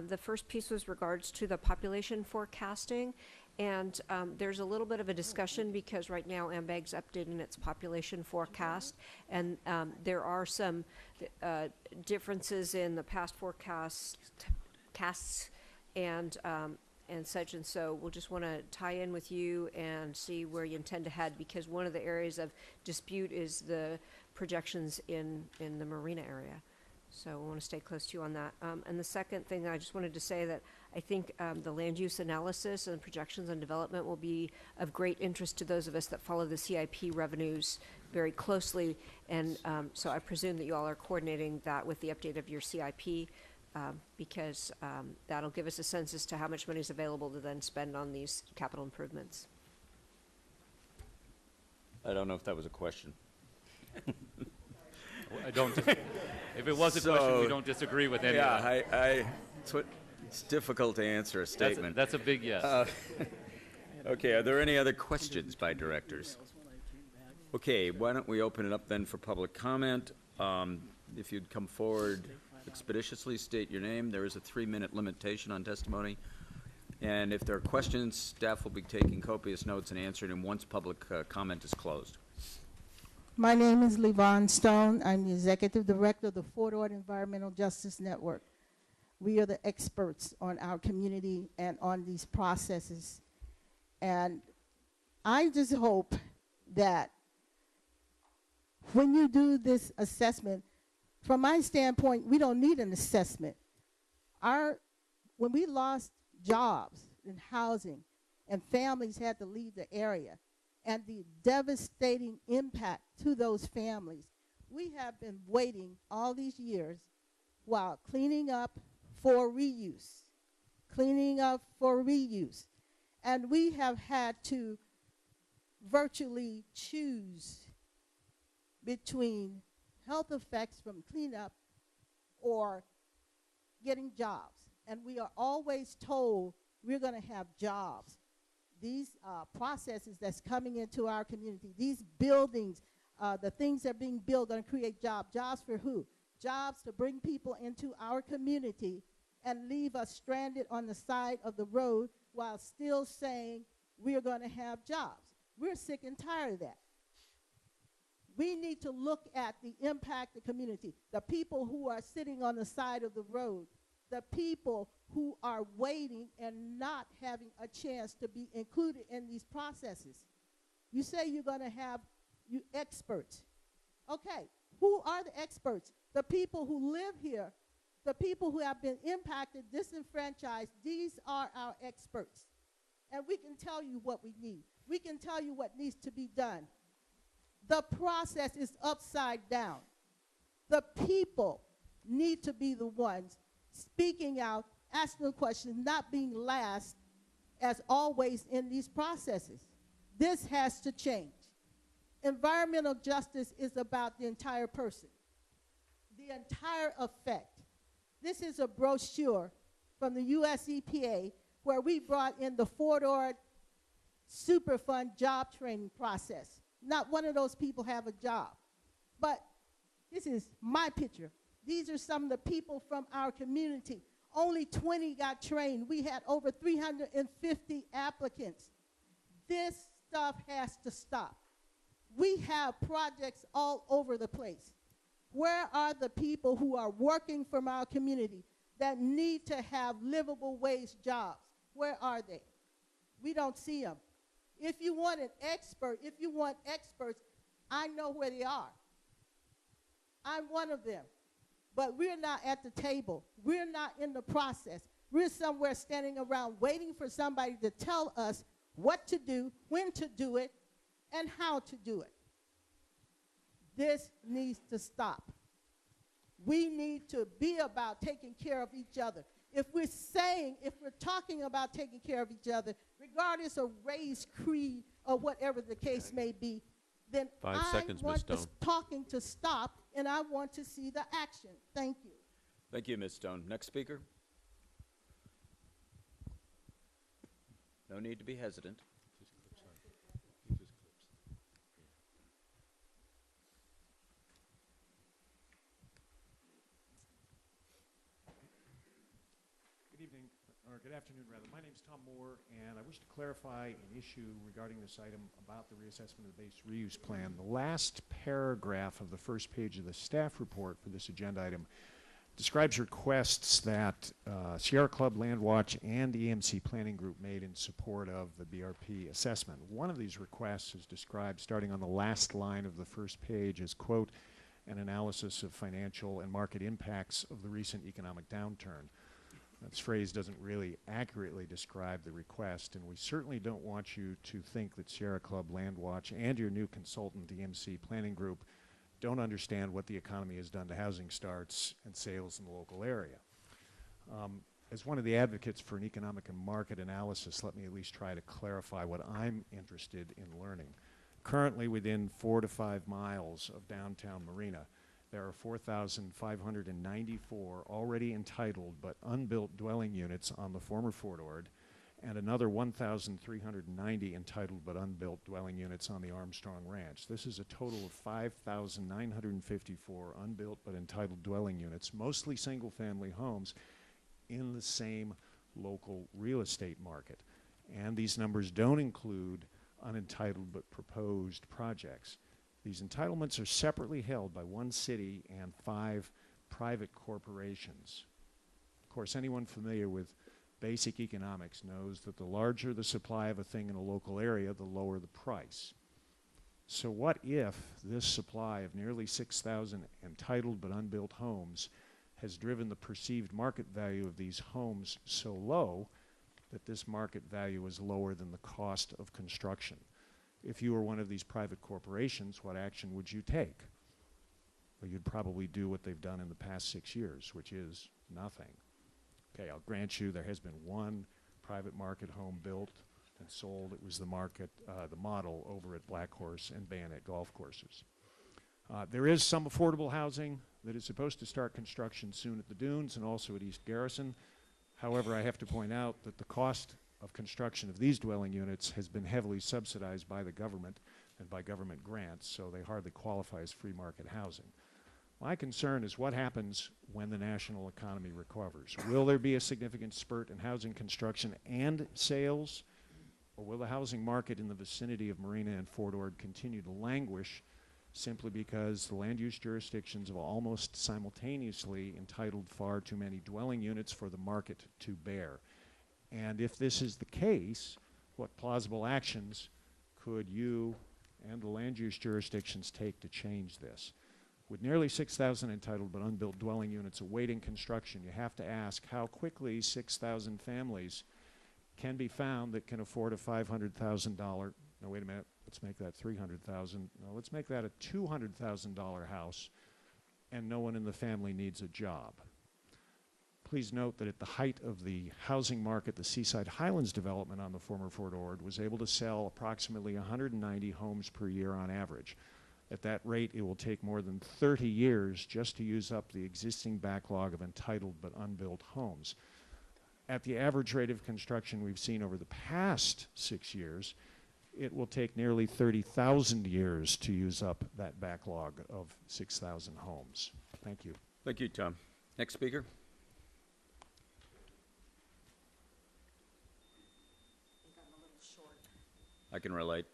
The first piece was regards to the population forecasting, and there's a little bit of a discussion because right now AMBAG's updating its population forecast, and there are some differences in the past forecasts and such, and so we'll just want to tie in with you and see where you intend to head, because one of the areas of dispute is the projections in the marina area. So we want to stay close to you on that. And the second thing I just wanted to say that I think the land use analysis and projections and development will be of great interest to those of us that follow the CIP revenues very closely, and so I presume that you all are coordinating that with the update of your CIP. Because that'll give us a sense as to how much money is available to then spend on these capital improvements. I don't know if that was a question. I don't. If it was a question, we don't disagree with any of it. Yeah, it's difficult to answer a statement. That's a big yes. Okay, are there any other questions by directors? Okay, why don't we open it up then for public comment? If you'd come forward expeditiously, state your name. There is a 3-minute limitation on testimony. And if there are questions, staff will be taking copious notes and answering them once public comment is closed. My name is Levon Stone. I'm the Executive Director of the Fort Ord Environmental Justice Network. We are the experts on our community and on these processes. And I just hope that when you do this assessment, from my standpoint, we don't need an assessment. When we lost jobs and housing and families had to leave the area and the devastating impact to those families, we have been waiting all these years while cleaning up for reuse. And we have had to virtually choose between health effects from cleanup or getting jobs. And we are always told we're going to have jobs. These processes that's coming into our community, these buildings, the things that are being built, going to create jobs. Jobs for who? Jobs to bring people into our community and leave us stranded on the side of the road while still saying we're going to have jobs. We're sick and tired of that. We need to look at the impact of the community, the people who are sitting on the side of the road, the people who are waiting and not having a chance to be included in these processes. You say you're going to have experts. Okay, who are the experts? The people who live here, the people who have been impacted, disenfranchised, these are our experts. And we can tell you what we need. We can tell you what needs to be done. The process is upside down. The people need to be the ones speaking out, asking questions, not being last, as always in these processes. This has to change. Environmental justice is about the entire person, the entire effect. This is a brochure from the US EPA where we brought in the Fort Ord Superfund job training process. Not one of those people have a job. But this is my picture. These are some of the people from our community. Only 20 got trained. We had over 350 applicants. This stuff has to stop. We have projects all over the place. Where are the people who are working from our community that need to have livable wage jobs? Where are they? We don't see them. If you want experts, I know where they are. I'm one of them. but we're not at the table. We're not in the process. We're somewhere standing around waiting for somebody to tell us what to do, when to do it, and how to do it. This needs to stop. We need to be about taking care of each other. If we're talking about taking care of each other, regardless of race, creed, or whatever the case may be, then 5 I seconds, Ms. want the Stone. talking to stop, and I want to see the action. Thank you. Thank you, Ms. Stone. Next speaker. No need to be hesitant. Good evening, or good afternoon, rather. My name is Tom Moore, and I wish to clarify an issue regarding this item about the reassessment of the base reuse plan. The last paragraph of the first page of the staff report for this agenda item describes requests that Sierra Club, Landwatch, and EMC Planning Group made in support of the BRP assessment. One of these requests is described starting on the last line of the first page as, quote, an analysis of financial and market impacts of the recent economic downturn. This phrase doesn't really accurately describe the request, and we certainly don't want you to think that Sierra Club, Landwatch, and your new consultant, EMC Planning Group, don't understand what the economy has done to housing starts and sales in the local area. As one of the advocates for an economic and market analysis, let me at least try to clarify what I'm interested in learning. Currently, within 4 to 5 miles of downtown Marina, there are 4,594 already entitled but unbuilt dwelling units on the former Fort Ord, and another 1,390 entitled but unbuilt dwelling units on the Armstrong Ranch. This is a total of 5,954 unbuilt but entitled dwelling units, mostly single-family homes, in the same local real estate market. And these numbers don't include unentitled but proposed projects. These entitlements are separately held by one city and 5 private corporations. Of course, anyone familiar with basic economics knows that the larger the supply of a thing in a local area, the lower the price. So what if this supply of nearly 6,000 entitled but unbuilt homes has driven the perceived market value of these homes so low that this market value is lower than the cost of construction? If you were one of these private corporations, what action would you take? Well, you'd probably do what they've done in the past 6 years, which is nothing. Okay, I'll grant you there has been one private market home built and sold. It was the model over at Black Horse and Bayonet golf courses. There is some affordable housing that is supposed to start construction soon at the Dunes and also at East Garrison. However, I have to point out that the cost of construction of these dwelling units has been heavily subsidized by the government and by government grants, so they hardly qualify as free market housing. My concern is what happens when the national economy recovers. Will there be a significant spurt in housing construction and sales, or will the housing market in the vicinity of Marina and Fort Ord continue to languish simply because the land use jurisdictions have almost simultaneously entitled far too many dwelling units for the market to bear? And if this is the case, what plausible actions could you and the land use jurisdictions take to change this? With nearly 6,000 entitled but unbuilt dwelling units awaiting construction, you have to ask how quickly 6,000 families can be found that can afford a $500,000, no, wait a minute, let's make that $300,000, no, let's make that a $200,000 house, and no one in the family needs a job. Please note that at the height of the housing market, the Seaside Highlands development on the former Fort Ord was able to sell approximately 190 homes per year on average. At that rate, it will take more than 30 years just to use up the existing backlog of entitled but unbuilt homes. At the average rate of construction we've seen over the past 6 years, it will take nearly 30,000 years to use up that backlog of 6,000 homes. Thank you. Thank you, Tom. Next speaker. I can relate.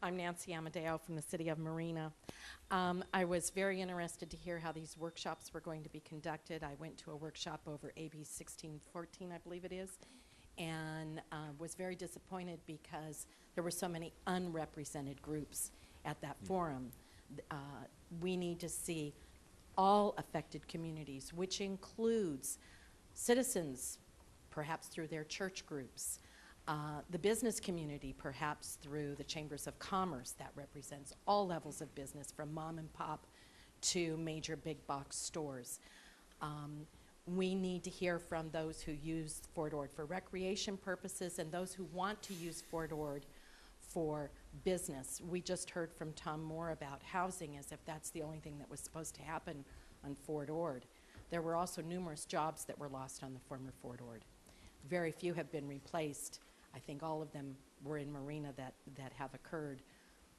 I'm Nancy Amadeo from the City of Marina. I was very interested to hear how these workshops were going to be conducted. I went to a workshop over AB 1614, I believe it is, and was very disappointed because there were so many unrepresented groups. at that forum. We need to see all affected communities, which includes citizens, perhaps through their church groups, the business community, perhaps through the chambers of commerce that represents all levels of business, from mom and pop to major big box stores. We need to hear from those who use Fort Ord for recreation purposes and those who want to use Fort Ord for business. We just heard from Tom Moore about housing, as if that's the only thing that was supposed to happen on Fort Ord. There were also numerous jobs that were lost on the former Fort Ord. Very few have been replaced. I think all of them were in Marina that have occurred.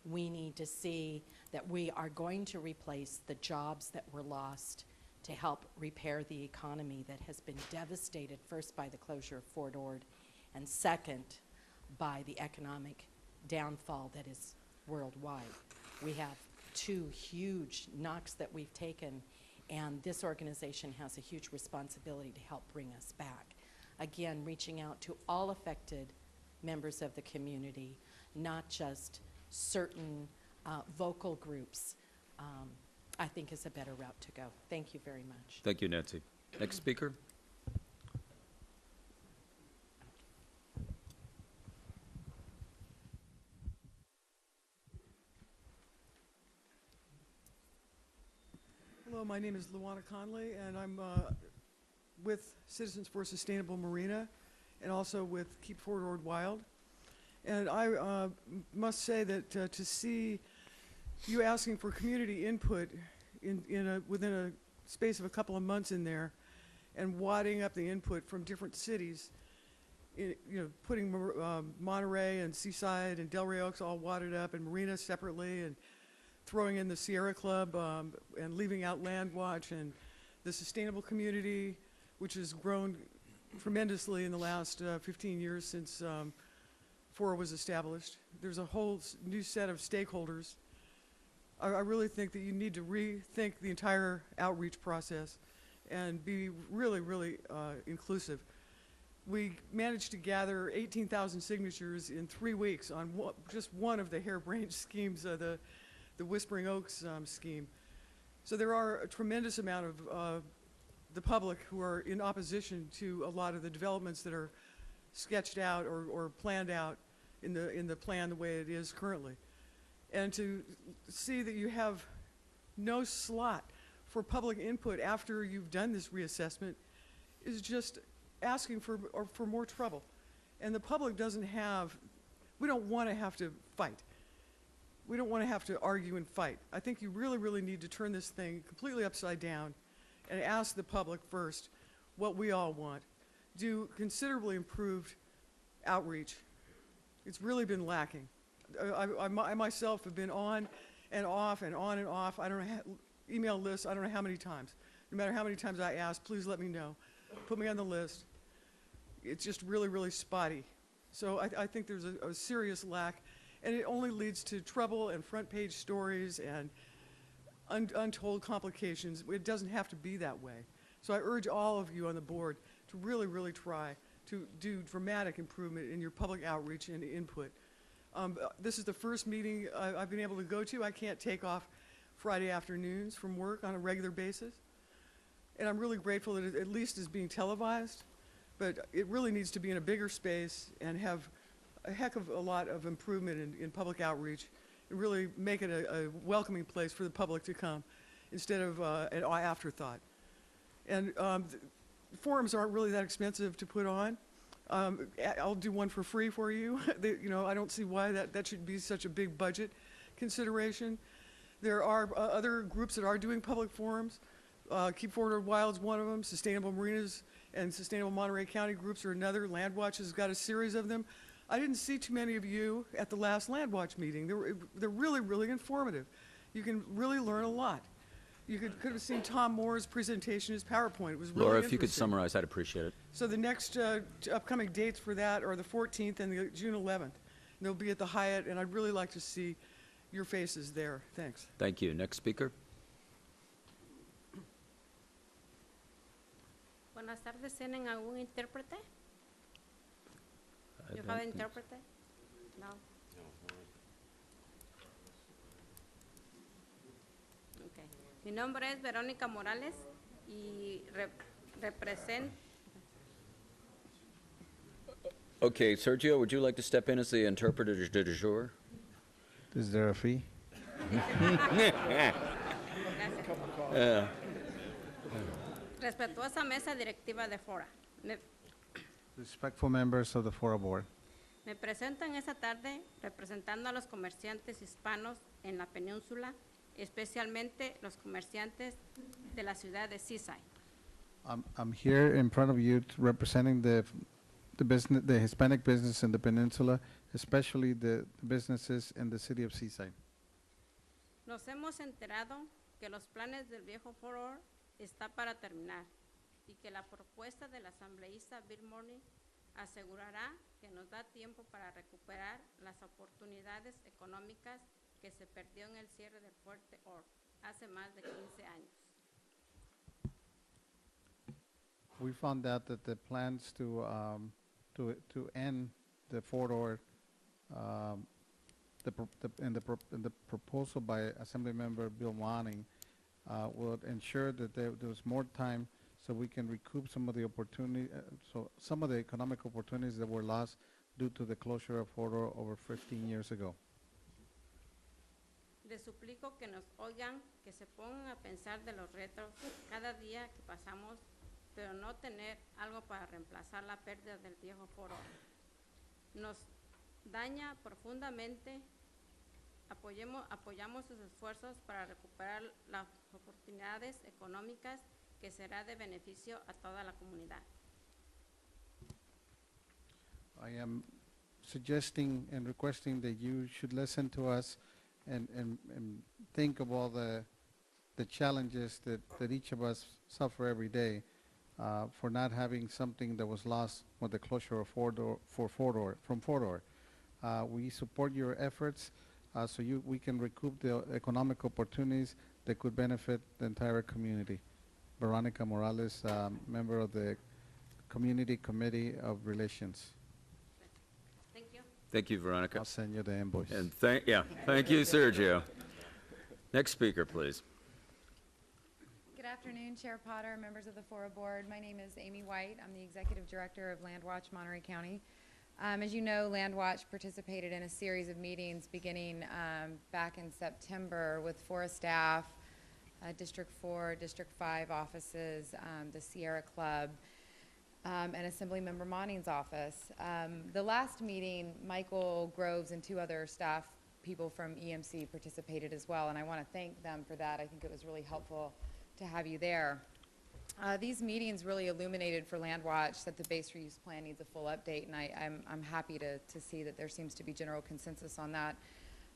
We need to see that we are going to replace the jobs that were lost to help repair the economy that has been devastated, first by the closure of Fort Ord, and second, by the economic downfall that is worldwide. We have 2 huge knocks that we've taken, and this organization has a huge responsibility to help bring us back. Again, reaching out to all affected members of the community, not just certain vocal groups, I think is a better route to go. Thank you very much. Thank you, Nancy. Next speaker. Hello, my name is Luana Conley, and I'm with Citizens for a Sustainable Marina and also with Keep Fort Ord Wild. And I must say that to see you asking for community input within a space of a couple of months in there, and wadding up the input from different cities, putting Monterey and Seaside and Delray Oaks all wadded up, and Marina separately, and throwing in the Sierra Club, and leaving out Landwatch and the sustainable community, which has grown tremendously in the last 15 years since FORA was established. There's a whole new set of stakeholders. I really think that you need to rethink the entire outreach process and be really, really inclusive. We managed to gather 18,000 signatures in 3 weeks on just one of the harebrained schemes, the Whispering Oaks scheme. So there are a tremendous amount of the public who are in opposition to a lot of the developments that are sketched out or planned out in the plan the way it is currently. And to see that you have no slot for public input after you've done this reassessment is just asking for more trouble. And the public doesn't have, we don't want to have to fight. We don't want to have to argue and fight. I think you really, really need to turn this thing completely upside down and ask the public first what we all want. Do considerably improved outreach. It's really been lacking. I myself have been on and off and on and off. I don't know, email lists, I don't know how many times. No matter how many times I ask, please let me know. Put me on the list. It's just really, really spotty. So I think there's a serious lack, and it only leads to trouble and front page stories and untold complications. It doesn't have to be that way. So I urge all of you on the board to really, really try to do dramatic improvement in your public outreach and input. This is the first meeting I've been able to go to. I can't take off Friday afternoons from work on a regular basis. And I'm really grateful that it at least is being televised, but it really needs to be in a bigger space and have a heck of a lot of improvement in public outreach and really make it a welcoming place for the public to come instead of an afterthought. And forums aren't really that expensive to put on. I'll do one for free for you. I don't see why that should be such a big budget consideration. There are other groups that are doing public forums. Keep Fort Ord Wild's one of them. Sustainable Marinas and Sustainable Monterey County groups are another. Landwatch has got a series of them. I didn't see too many of you at the last Landwatch meeting. They're really, really informative. You can really learn a lot. You could have seen Tom Moore's presentation, his PowerPoint. It was really Laura, if you could interesting. summarize, I'd appreciate it. So the next upcoming dates for that are the 14th and the June 11th. And they'll be at the Hyatt, and I'd really like to see your faces there. Thanks. Thank you. Next speaker. Buenas tardes. ¿Tienen algún intérprete? I You don't have think so. intérprete? No. Okay. Mi nombre es Verónica Morales y represento. Okay, Sergio, would you like to step in as the interpreter de jour? Is there a fee? Respetuosa mesa directiva de FORA. Respectful members of the FORA board. Me presento en esta tarde representando a los comerciantes hispanos en la península, especialmente los comerciantes de la ciudad de Seaside. I'm here in front of you representing the Hispanic business in the peninsula, especially the businesses in the city of Seaside. Nos hemos enterado que los planes del viejo FORA está para terminar y que la propuesta del asambleísta Bill Murray asegurará que nos da tiempo para recuperar las oportunidades económicas que se perdió en el cierre del Fuerte Ord hace más de 15 años. We found out that the plans to end the Fort Ord, in the proposal by Assemblymember Bill Wanning, will ensure that there was more time so we can recoup some of the opportunity, some of the economic opportunities that were lost due to the closure of Fort Ord over 15 years ago. Les suplico que nos oigan, que se pongan a pensar de los retos cada día que pasamos, pero no tener algo para reemplazar la pérdida del viejo foro. Nos daña profundamente. Apoyamos sus esfuerzos para recuperar las oportunidades económicas que será de beneficio a toda la comunidad. I am suggesting and requesting that you should listen to us and think of all the challenges that each of us suffer every day for not having something that was lost with the closure of Fort Ord. We support your efforts so we can recoup the economic opportunities that could benefit the entire community. Veronica Morales, member of the Community Committee of Relations. Thank you. Thank you, Veronica. I'll send you the invoice. And thank you, Sergio. Next speaker, please. Good afternoon, Chair Potter, members of the FORA board. My name is Amy White. I'm the Executive Director of Landwatch Monterey County. As you know, Landwatch participated in a series of meetings beginning back in September with FORA staff, District 4, District 5 offices, the Sierra Club, and Assemblymember Monning's office. The last meeting, Michael Groves and 2 other staff people from EMC participated as well, and I want to thank them for that. I think it was really helpful to have you there. These meetings really illuminated for Landwatch that the base reuse plan needs a full update, and I'm happy to see that there seems to be general consensus on that.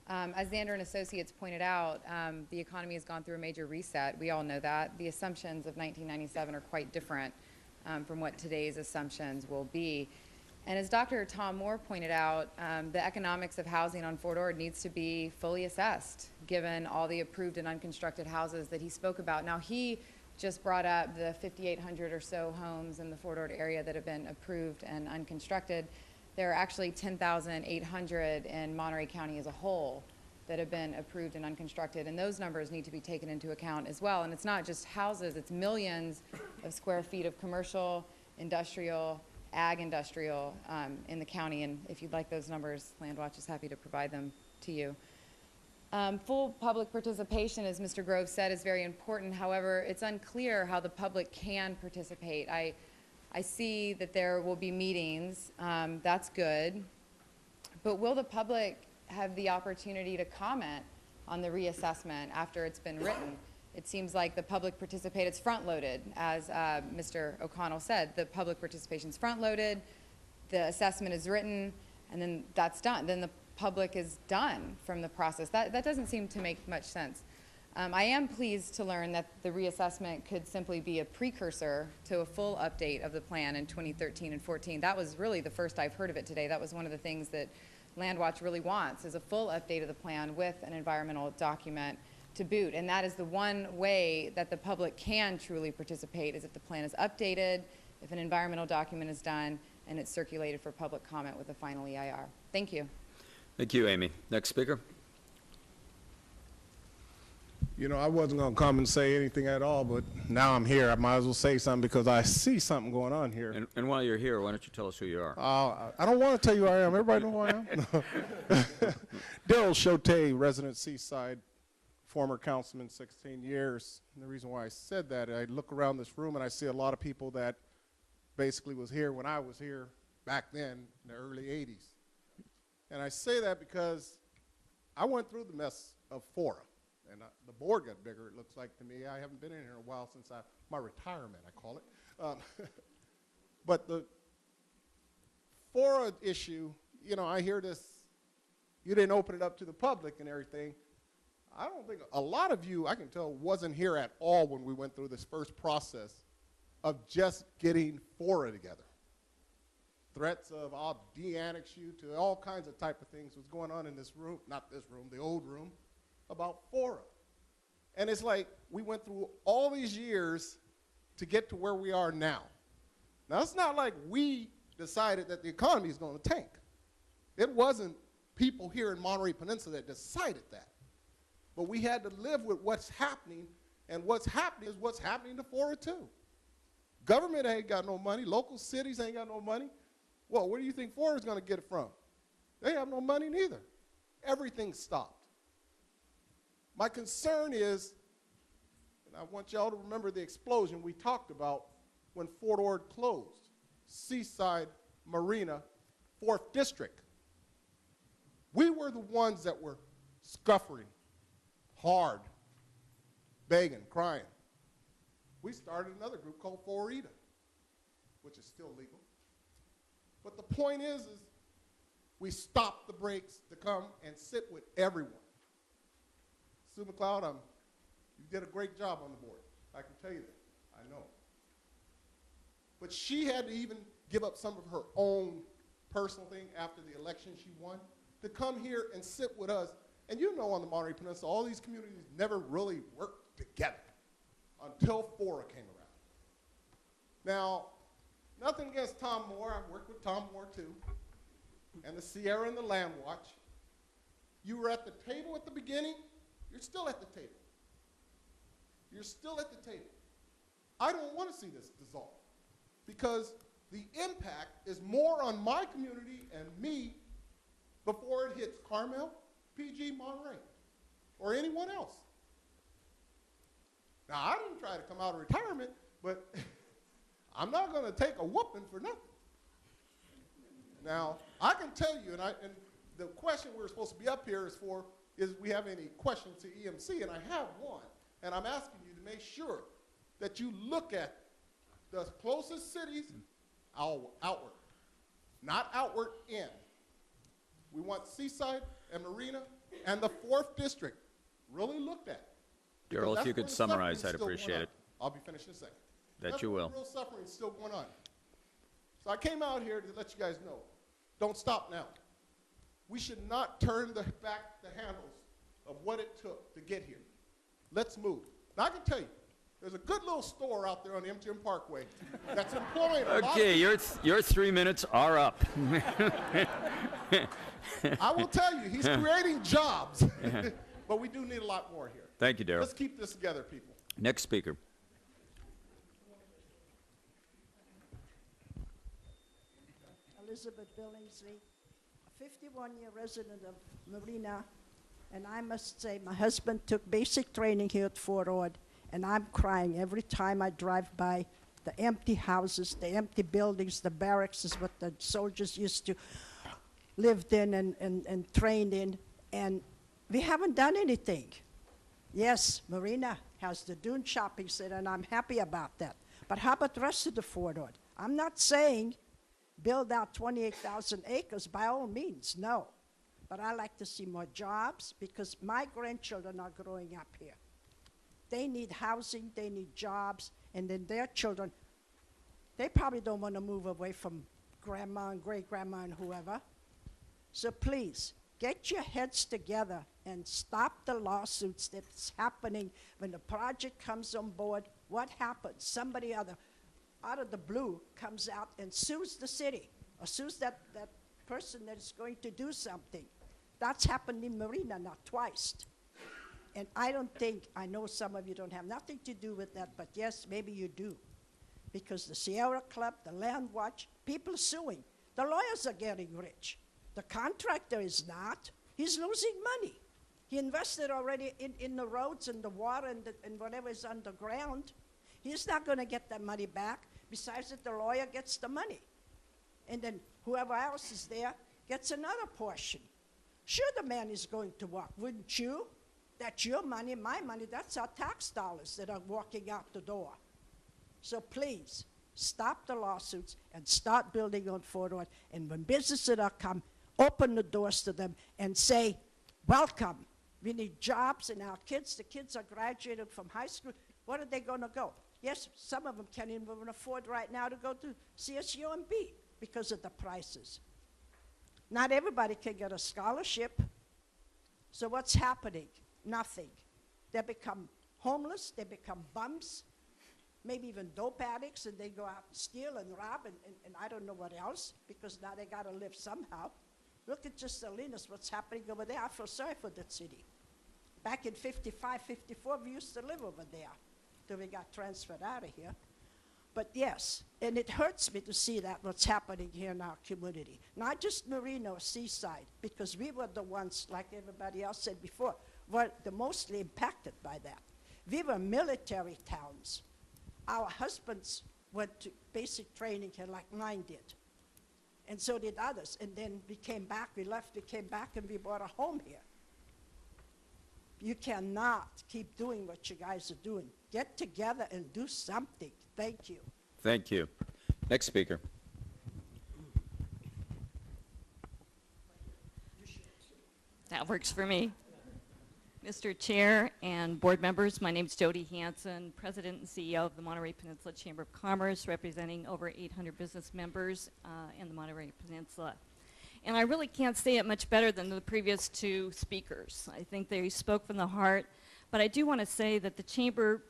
As Xander and Associates pointed out, the economy has gone through a major reset. We all know that. The assumptions of 1997 are quite different from what today's assumptions will be. And as Dr. Tom Moore pointed out, the economics of housing on Fort Ord needs to be fully assessed, given all the approved and unconstructed houses that he spoke about. Now, he just brought up the 5,800 or so homes in the Fort Ord area that have been approved and unconstructed. There are actually 10,800 in Monterey County as a whole that have been approved and unconstructed, and those numbers need to be taken into account as well. And it's not just houses, it's millions of square feet of commercial, industrial, ag industrial in the county, and if you'd like those numbers, Landwatch is happy to provide them to you. Full public participation, as Mr. Grove said, is very important. However, it's unclear how the public can participate. I see that there will be meetings. That's good. But will the public have the opportunity to comment on the reassessment after it's been written? It seems like the public participate, it's front-loaded, as Mr. O'Connell said. The public participation's front-loaded, the assessment is written, and then that's done. Then the public is done from the process. That doesn't seem to make much sense. I am pleased to learn that the reassessment could simply be a precursor to a full update of the plan in 2013 and 14. That was really the first I've heard of it today. That was one of the things that Landwatch really wants, is a full update of the plan with an environmental document to boot. And that is the one way that the public can truly participate, is if the plan is updated, if an environmental document is done, and it's circulated for public comment with a final EIR. Thank you. Thank you, Amy. Next speaker. You know, I wasn't going to come and say anything at all, but now I'm here. I might as well say something because I see something going on here. And while you're here, why don't you tell us who you are? I don't want to tell you who I am. Everybody know who I am? Daryl Chote, resident Seaside, former councilman, 16 years. And the reason why I said that, I look around this room and I see a lot of people that basically was here when I was here back then in the early 80s. And I say that because I went through the mess of FORA. And the board got bigger, it looks like to me. I haven't been in here in a while since my retirement, I call it. But the FORA issue, you know, I hear this, you didn't open it up to the public and everything. I don't think, a lot of you, I can tell, wasn't here at all when we went through this first process of just getting FORA together. Threats of I'll de-annex you to all kinds of type of things was going on in this room, not this room, the old room, about FORA. And it's like we went through all these years to get to where we are now. Now, it's not like we decided that the economy is going to tank. It wasn't people here in Monterey Peninsula that decided that. But we had to live with what's happening, and what's happening is what's happening to FORA too. Government ain't got no money. Local cities ain't got no money. Well, where do you think FORA is going to get it from? They have no money neither. Everything stopped. My concern is, and I want y'all to remember the explosion we talked about when Fort Ord closed, Seaside Marina, 4th District. We were the ones that were scuffering hard, begging, crying. We started another group called FORA, which is still legal. But the point is we stopped the brakes to come and sit with everyone. Sue McLeod, you did a great job on the board. I can tell you that. I know. But she had to even give up some of her own personal thing after the election she won to come here and sit with us. And you know on the Monterey Peninsula, all these communities never really worked together until FORA came around. Now, nothing against Tom Moore. I've worked with Tom Moore too. And the Sierra and the Land Watch. You were at the table at the beginning. You're still at the table. You're still at the table. I don't want to see this dissolve because the impact is more on my community and me before it hits Carmel, PG, Monterey, or anyone else. Now, I didn't try to come out of retirement, but I'm not going to take a whooping for nothing. Now, I can tell you, and the question we're supposed to be up here is we have any questions to EMC, and I have one. And I'm asking you to make sure that you look at the closest cities outward, not outward in. We want Seaside and Marina and the 4th District really looked at. Daryl, if you could summarize, I'd appreciate it. I'll be finished in a second. That you will. Real suffering is still going on. So I came out here to let you guys know, don't stop now. We should not turn back the handles of what it took to get here. Let's move. Now, I can tell you, there's a good little store out there on the MGM Parkway that's employing a lot of Okay, your 3 minutes are up. I will tell you, he's creating jobs. But we do need a lot more here. Thank you, Daryl. Let's keep this together, people. Next speaker. Elizabeth Billingsley, a 51-year resident of Marina, and I must say my husband took basic training here at Fort Ord, and I'm crying every time I drive by the empty houses, the empty buildings, the barracks is what the soldiers used to lived in and trained in, and we haven't done anything. Yes, Marina has the Dune Shopping Center, and I'm happy about that. But how about the rest of the Fort Ord? I'm not saying build out 28,000 acres, by all means, no. But I like to see more jobs because my grandchildren are growing up here. They need housing, they need jobs, and then their children, they probably don't want to move away from grandma and great-grandma and whoever. So please, get your heads together and stop the lawsuits that's happening when the project comes on board. What happens? Somebody out of the blue comes out and sues the city or sues that person that is going to do something. That's happened in Marina, not twice. And I don't think, I know some of you don't have nothing to do with that, but yes, maybe you do. Because the Sierra Club, the Land Watch, people are suing. The lawyers are getting rich. The contractor is not. He's losing money. He invested already in the roads and the water and whatever is underground. He's not going to get that money back. Besides that, the lawyer gets the money. And then whoever else is there gets another portion. Sure, the man is going to walk, wouldn't you? That's your money, my money. That's our tax dollars that are walking out the door. So please, stop the lawsuits and start building on forward. And when businesses are come, open the doors to them and say, welcome. We need jobs and our kids. The kids are graduated from high school. Where are they going to go? Yes, some of them can't even afford right now to go to CSUMB because of the prices. Not everybody can get a scholarship. So what's happening? Nothing. They become homeless. They become bums. Maybe even dope addicts, and they go out and steal and rob and I don't know what else, because now they got to live somehow. Look at just Salinas, what's happening over there. I feel sorry for that city. Back in 55, 54, we used to live over there till we got transferred out of here. But yes, and it hurts me to see that what's happening here in our community. Not just Marina or Seaside, because we were the ones, like everybody else said before, were the mostly impacted by that. We were military towns. Our husbands went to basic training here like mine did. And so did others. And then we came back, we left, we came back, and we bought a home here. You cannot keep doing what you guys are doing. Get together and do something. Thank you. Thank you. Next speaker. That works for me. Mr. Chair and board members, my name is Jody Hanson, President and CEO of the Monterey Peninsula Chamber of Commerce, representing over 800 business members in the Monterey Peninsula. And I really can't say it much better than the previous two speakers. I think they spoke from the heart, but I do want to say that the Chamber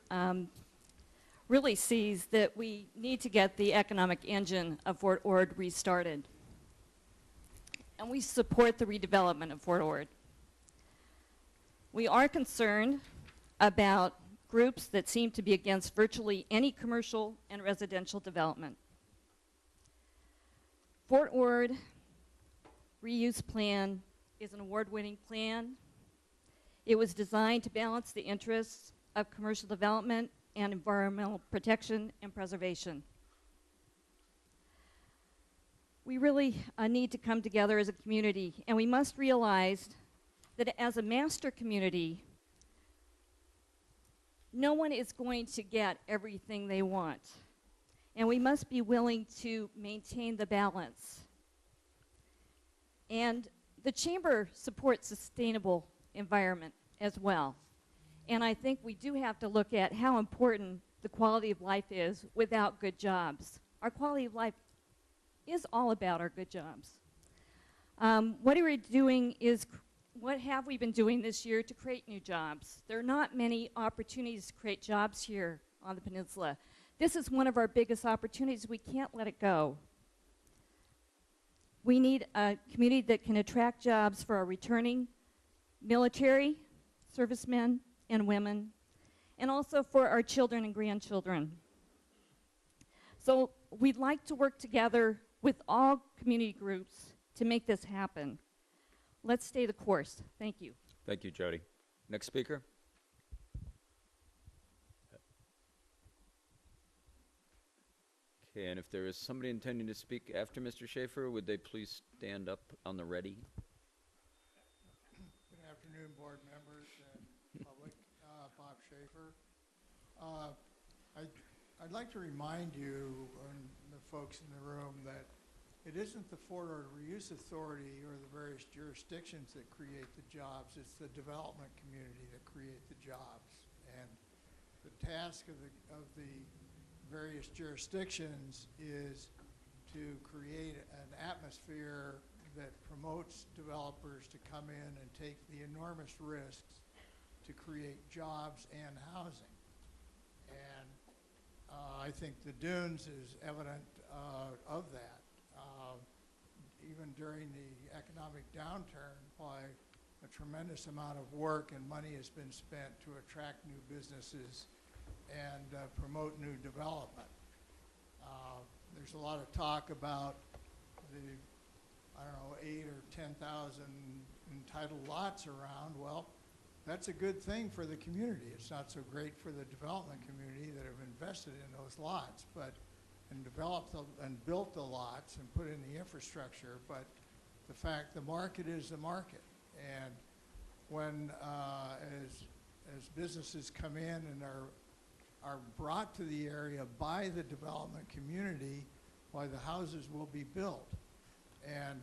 really sees that we need to get the economic engine of Fort Ord restarted. And we support the redevelopment of Fort Ord. We are concerned about groups that seem to be against virtually any commercial and residential development. Fort Ord Reuse Plan is an award-winning plan. It was designed to balance the interests of commercial development and environmental protection and preservation. We really need to come together as a community, and we must realize that as a master community, no one is going to get everything they want. And we must be willing to maintain the balance. And the Chamber supports sustainable environment as well. And I think we do have to look at how important the quality of life is without good jobs. Our quality of life is all about our good jobs. What have we been doing this year to create new jobs? There are not many opportunities to create jobs here on the peninsula. This is one of our biggest opportunities. We can't let it go. We need a community that can attract jobs for our returning military, servicemen and women, and also for our children and grandchildren. So we'd like to work together with all community groups to make this happen. Let's stay the course. Thank you. Thank you, Jody. Next speaker. Okay, and if there is somebody intending to speak after Mr. Schaefer, would they please stand up on the ready? Good afternoon, board members and public. Bob Schaefer. I'd like to remind you and the folks in the room that it isn't the Fort Ord Reuse Authority or the various jurisdictions that create the jobs. It's the development community that create the jobs. And the task of the various jurisdictions is to create an atmosphere that promotes developers to come in and take the enormous risks to create jobs and housing. And I think the Dunes is evident of that. Even during the economic downturn, why a tremendous amount of work and money has been spent to attract new businesses and promote new development. There's a lot of talk about the, I don't know, 8 or 10,000 entitled lots around. Well, that's a good thing for the community. It's not so great for the development community that have invested in those lots, but and developed and built the lots and put in the infrastructure. But the fact the market is the market, and when as businesses come in and are brought to the area by the development community, why the houses will be built. And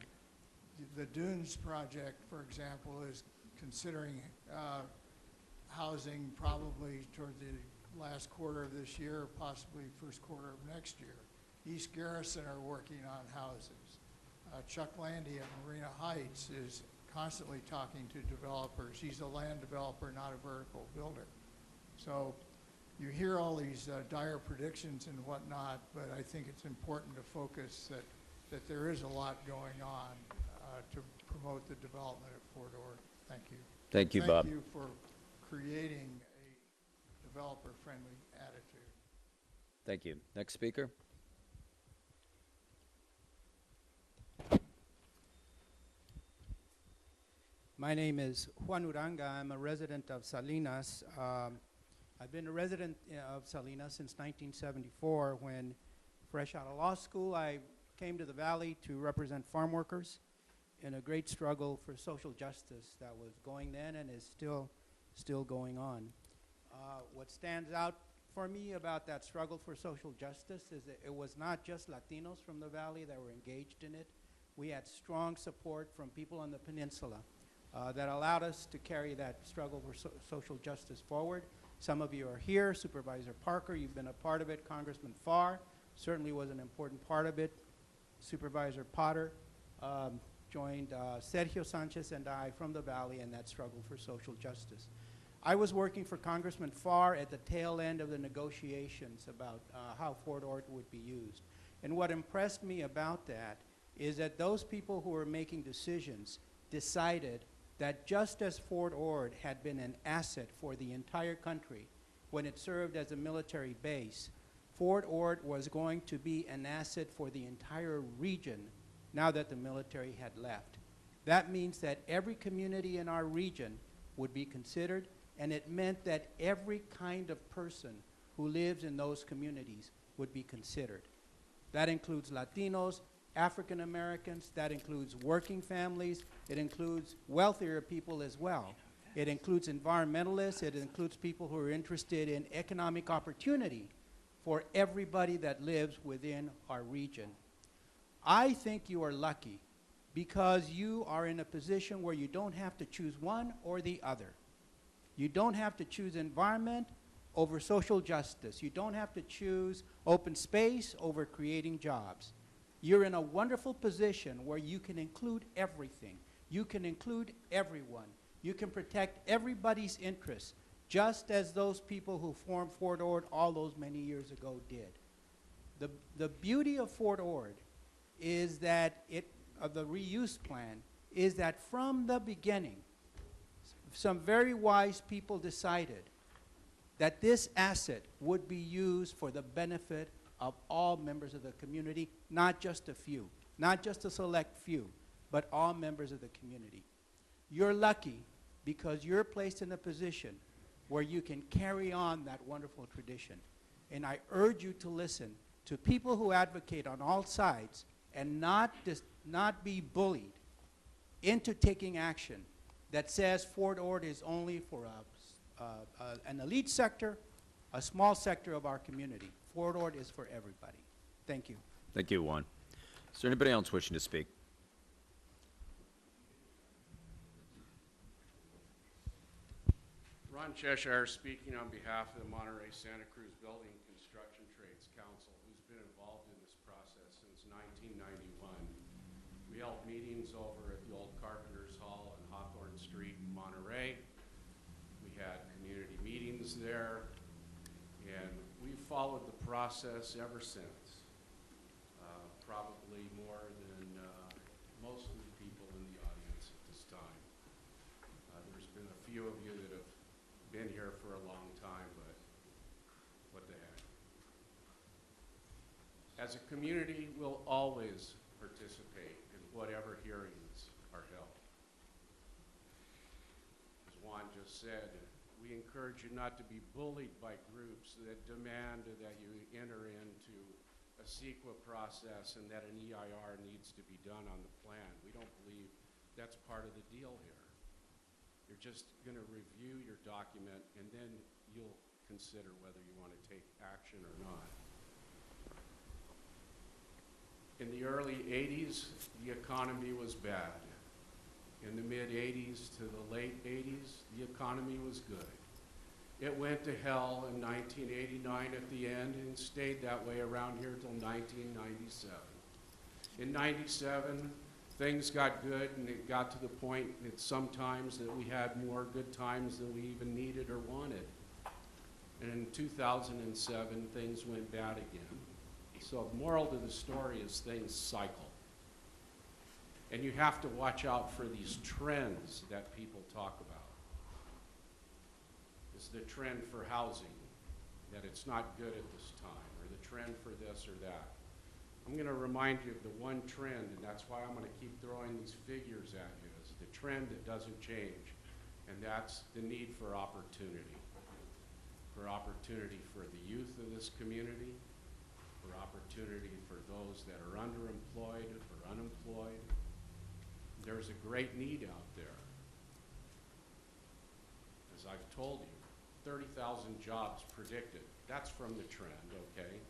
the Dunes project, for example, is considering housing probably toward the last quarter of this year, possibly first quarter of next year. East Garrison are working on houses. Chuck Landy at Marina Heights is constantly talking to developers. He's a land developer, not a vertical builder. So you hear all these dire predictions and whatnot, but I think it's important to focus that there is a lot going on to promote the development at Fort Ord. Thank you. Thank you, Bob. Thank you for creating a developer-friendly attitude. Thank you. Next speaker. My name is Juan Uranga. I'm a resident of Salinas. I've been a resident of Salinas since 1974 when, fresh out of law school, I came to the Valley to represent farm workers in a great struggle for social justice that was going then and is still going on. What stands out for me about that struggle for social justice is that it was not just Latinos from the Valley that were engaged in it. We had strong support from people on the peninsula that allowed us to carry that struggle for social justice forward. Some of you are here. Supervisor Parker, you've been a part of it. Congressman Farr certainly was an important part of it. Supervisor Potter joined Sergio Sanchez and I from the Valley in that struggle for social justice. I was working for Congressman Farr at the tail end of the negotiations about how Fort Ord would be used. And what impressed me about that is that those people who were making decisions decided that just as Fort Ord had been an asset for the entire country when it served as a military base, Fort Ord was going to be an asset for the entire region now that the military had left. That means that every community in our region would be considered, and it meant that every kind of person who lives in those communities would be considered. That includes Latinos, African Americans, that includes working families, it includes wealthier people as well. It includes environmentalists, it includes people who are interested in economic opportunity for everybody that lives within our region. I think you are lucky because you are in a position where you don't have to choose one or the other. You don't have to choose environment over social justice. You don't have to choose open space over creating jobs. You're in a wonderful position where you can include everything. You can include everyone. You can protect everybody's interests, just as those people who formed Fort Ord all those many years ago did. The beauty of Fort Ord is that the reuse plan is that from the beginning, some very wise people decided that this asset would be used for the benefit of all members of the community, not just a few, not just a select few, but all members of the community. You're lucky because you're placed in a position where you can carry on that wonderful tradition. And I urge you to listen to people who advocate on all sides and not be bullied into taking action that says Fort Ord is only for an elite sector, a small sector of our community. Fort Ord is for everybody. Thank you. Thank you, Juan. Is there anybody else wishing to speak? Ron Cheshire speaking on behalf of the Monterey Santa Cruz Building Construction Trades Council, who's been involved in this process since 1991. We held meetings over at the old Carpenters Hall on Hawthorne Street in Monterey. We had community meetings there, and we've followed the process ever since, probably more than most of the people in the audience at this time. As a community, we'll always participate in whatever hearings are held. As Juan just said, we encourage you not to be bullied by groups that demand that you enter into a CEQA process and that an EIR needs to be done on the plan. We don't believe that's part of the deal here. You're just going to review your document and then you'll consider whether you want to take action or not. In the early 80s, the economy was bad. In the mid-80s to the late 80s, the economy was good. It went to hell in 1989 at the end and stayed that way around here until 1997. In 97, things got good and it got to the point that sometimes that we had more good times than we even needed or wanted. And in 2007, things went bad again. So the moral to the story is things cycle. And you have to watch out for these trends that people talk about. Is the trend for housing, that it's not good at this time, or the trend for this or that. I'm going to remind you of the one trend, and that's why I'm going to keep throwing these figures at you, is the trend that doesn't change, and that's the need for opportunity. For opportunity for the youth of this community, for opportunity for those that are underemployed or unemployed. There's a great need out there. As I've told you, 30,000 jobs predicted. That's from the trend, okay?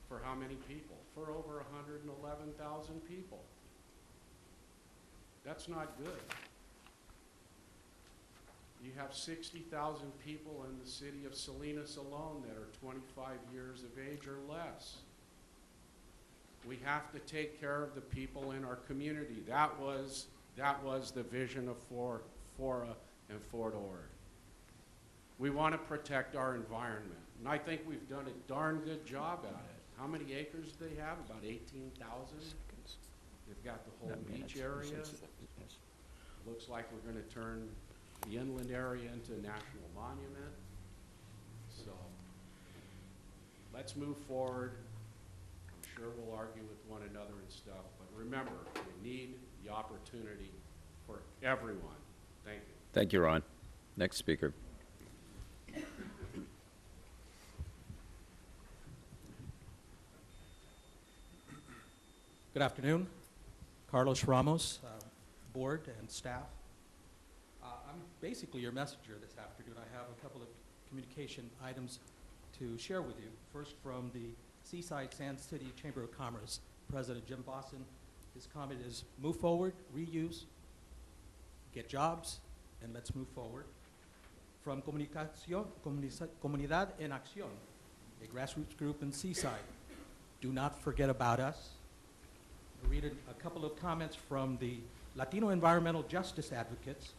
For how many people? For over 111,000 people. That's not good. You have 60,000 people in the city of Salinas alone that are 25 years of age or less. We have to take care of the people in our community. That was the vision of FORA and Fort Ord. We want to protect our environment, and I think we've done a darn good job at it. How many acres do they have? About 18,000? They've got the whole beach area. Looks like we're going to turn the inland area into a national monument. So let's move forward. I'm sure we'll argue with one another and stuff, but remember, we need the opportunity for everyone. Thank you. Thank you, Ron. Next speaker. Good afternoon. Carlos Ramos, board and staff. I'm basically your messenger this afternoon. I have a couple of communication items to share with you. First, from the Seaside Sand City Chamber of Commerce, President Jim Boston. His comment is, move forward, reuse, get jobs, and let's move forward. From Comunidad en Acción, a grassroots group in Seaside, do not forget about us. I'll read a couple of comments from the Latino Environmental Justice Advocates.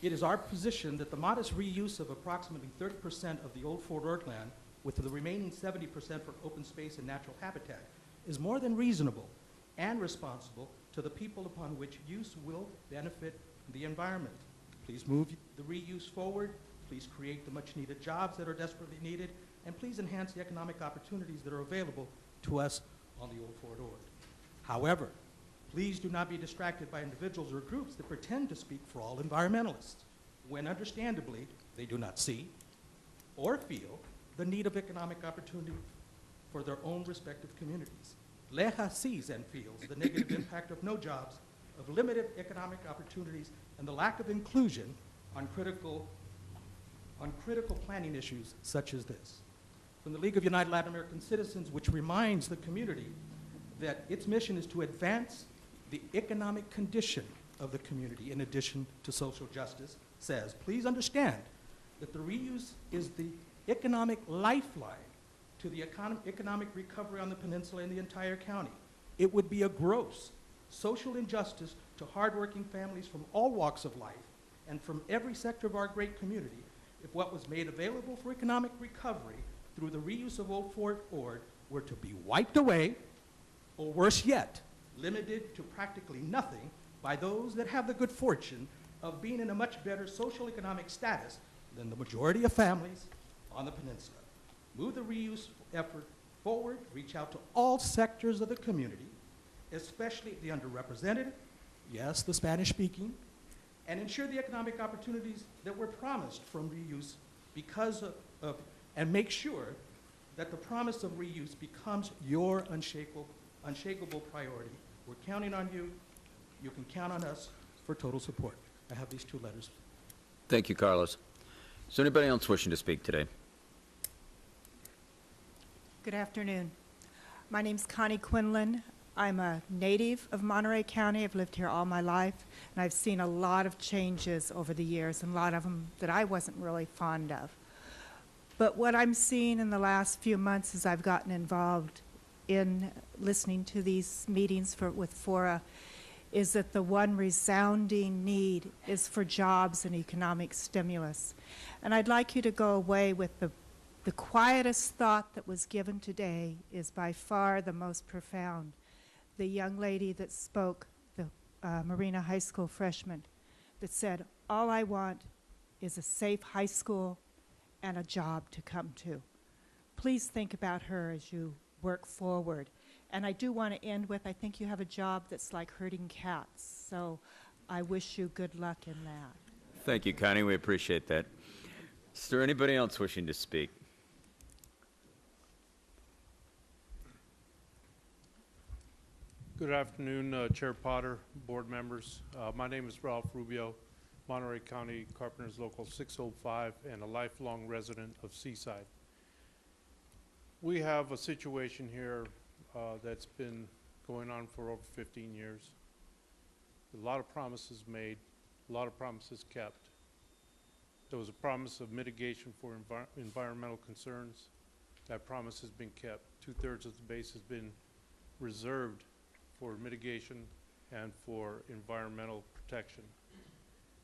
It is our position that the modest reuse of approximately 30% of the old Fort Ord land, with the remaining 70% for open space and natural habitat, is more than reasonable and responsible to the people upon which use will benefit the environment. Please move the reuse forward. Please create the much-needed jobs that are desperately needed, and please enhance the economic opportunities that are available to us on the old Fort Ord. However, please do not be distracted by individuals or groups that pretend to speak for all environmentalists, when understandably they do not see or feel the need of economic opportunity for their own respective communities. Leja sees and feels the negative impact of no jobs, of limited economic opportunities, and the lack of inclusion on critical planning issues such as this. From the League of United Latin American Citizens, which reminds the community that its mission is to advance the economic condition of the community in addition to social justice, says, please understand that the reuse is the economic lifeline to the economic recovery on the peninsula and the entire county. It would be a gross social injustice to hardworking families from all walks of life and from every sector of our great community if what was made available for economic recovery through the reuse of old Fort Ord were to be wiped away, or worse yet, limited to practically nothing by those that have the good fortune of being in a much better social economic status than the majority of families on the peninsula. move the reuse effort forward, reach out to all sectors of the community, especially the underrepresented, yes, the Spanish-speaking, and ensure the economic opportunities that were promised from reuse because of and make sure that the promise of reuse becomes your unshakable priority. We're counting on you. You can count on us for total support. I have these 2 letters. Thank you, Carlos. Is there anybody else wishing to speak today? Good afternoon. My name's Connie Quinlan. I'm a native of Monterey County. I've lived here all my life, and I've seen a lot of changes over the years, and a lot of them that I wasn't really fond of. But what I'm seeing in the last few months as I've gotten involved in listening to these meetings with FORA is that the one resounding need is for jobs and economic stimulus. And I'd like you to go away with the quietest thought that was given today is by far the most profound. The young lady that spoke, the Marina High School freshman, that said, all I want is a safe high school and a job to come to. Please think about her as you work forward. And I do want to end with, I think you have a job that's like herding cats. So I wish you good luck in that. Thank you, Connie. We appreciate that. Is there anybody else wishing to speak? Good afternoon, Chair Potter, board members. My name is Ralph Rubio, Monterey County Carpenters Local 605, and a lifelong resident of Seaside. We have a situation here that's been going on for over 15 years. A lot of promises made, a lot of promises kept. There was a promise of mitigation for environmental concerns. That promise has been kept. 2/3 of the base has been reserved for mitigation and for environmental protection.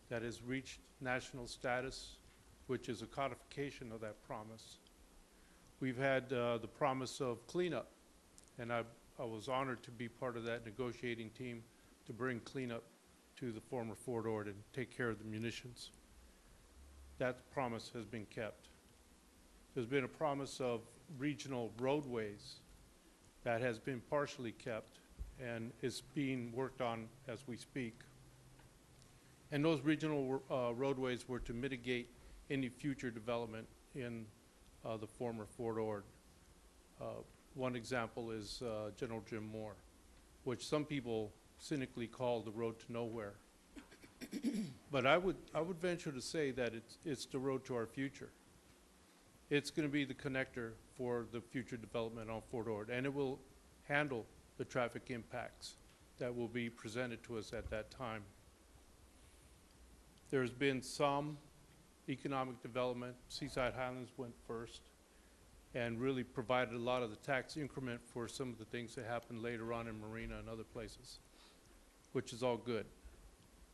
That has reached national status, which is a codification of that promise. We've had the promise of cleanup, and I was honored to be part of that negotiating team to bring cleanup to the former Fort Ord and take care of the munitions. That promise has been kept. There's been a promise of regional roadways that has been partially kept and is being worked on as we speak. And those regional roadways were to mitigate any future development in the former Fort Ord. One example is General Jim Moore, which some people cynically call the road to nowhere. But I would venture to say that it's the road to our future. It's going to be the connector for the future development on Fort Ord, and it will handle the traffic impacts that will be presented to us at that time. There's been some economic development. Seaside Highlands went first and really provided a lot of the tax increment for some of the things that happened later on in Marina and other places, which is all good.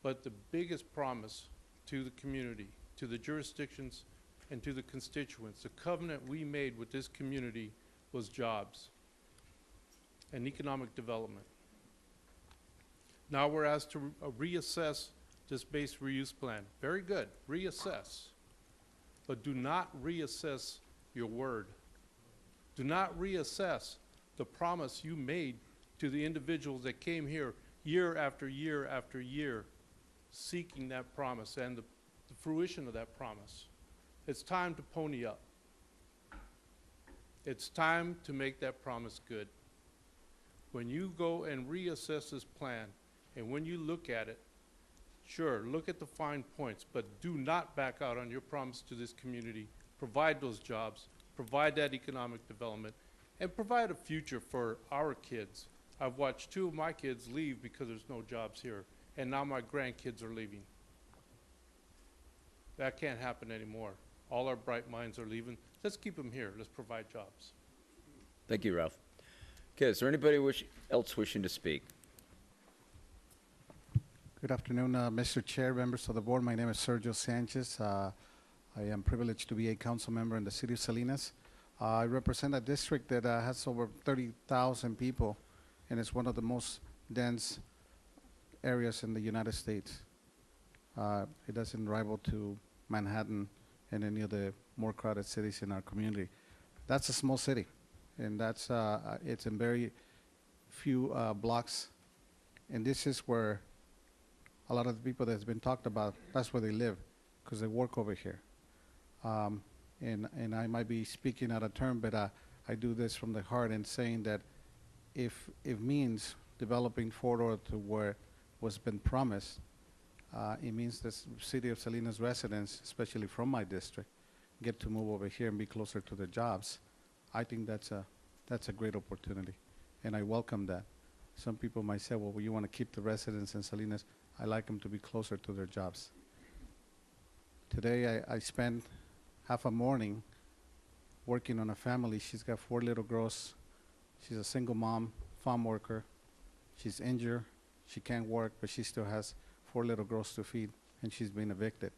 But the biggest promise to the community, to the jurisdictions, and to the constituents, the covenant we made with this community was jobs and economic development. Now we're asked to reassess this base reuse plan. Very good, reassess. But do not reassess your word. Do not reassess the promise you made to the individuals that came here year after year after year seeking that promise and the fruition of that promise. It's time to pony up. It's time to make that promise good. When you go and reassess this plan, and when you look at it, sure, look at the fine points, but do not back out on your promise to this community. Provide those jobs, provide that economic development, and provide a future for our kids. I've watched 2 of my kids leave because there's no jobs here, and now my grandkids are leaving. That can't happen anymore. All our bright minds are leaving. Let's keep them here. Let's provide jobs. Thank you, Ralph. Okay, is there anybody else wishing to speak? Good afternoon, Mr. Chair, members of the board. My name is Sergio Sanchez. I am privileged to be a council member in the city of Salinas. I represent a district that has over 30,000 people, and it's one of the most dense areas in the United States. It doesn't rival to Manhattan and any of the more crowded cities in our community. that's a small city, and that's it's in very few blocks, and this is where a lot of the people that's been talked about, that's where they live, because they work over here. And I might be speaking out of turn, but I do this from the heart and saying that if it means developing Fort to where was been promised, it means the city of Salinas residents, especially from my district, get to move over here and be closer to their jobs. I think that's a great opportunity, and I welcome that. Some people might say, well, you want to keep the residents in Salinas. I like them to be closer to their jobs. Today, I spent half a morning working on a family. She's got 4 little girls. She's a single mom, farm worker. She's injured. She can't work, but she still has 4 little girls to feed, and she's been evicted.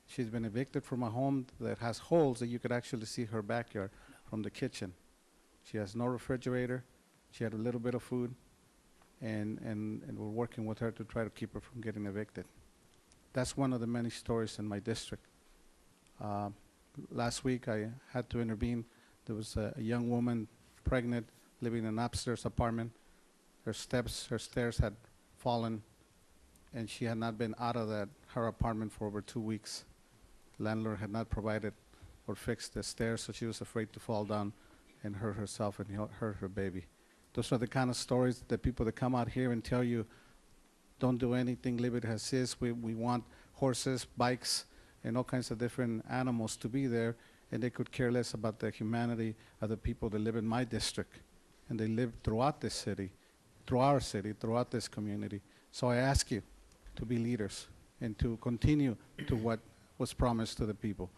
She's been evicted from a home that has holes that you could actually see her backyard from the kitchen. She has no refrigerator. She had a little bit of food, and we're working with her to try to keep her from getting evicted. That's one of the many stories in my district. Last week, I had to intervene. There was a young woman, pregnant, living in an upstairs apartment. Her stairs had fallen, and she had not been out of her apartment for over 2 weeks. Landlord had not provided or fixed the stairs, so she was afraid to fall down and hurt herself and hurt her baby. Those are the kind of stories that people that come out here and tell you, don't do anything, leave it as is. We want horses, bikes, and all kinds of different animals to be there, and they could care less about the humanity of the people that live in my district, and they live throughout this city, throughout this community. So I ask you to be leaders and to continue to what was promised to the people,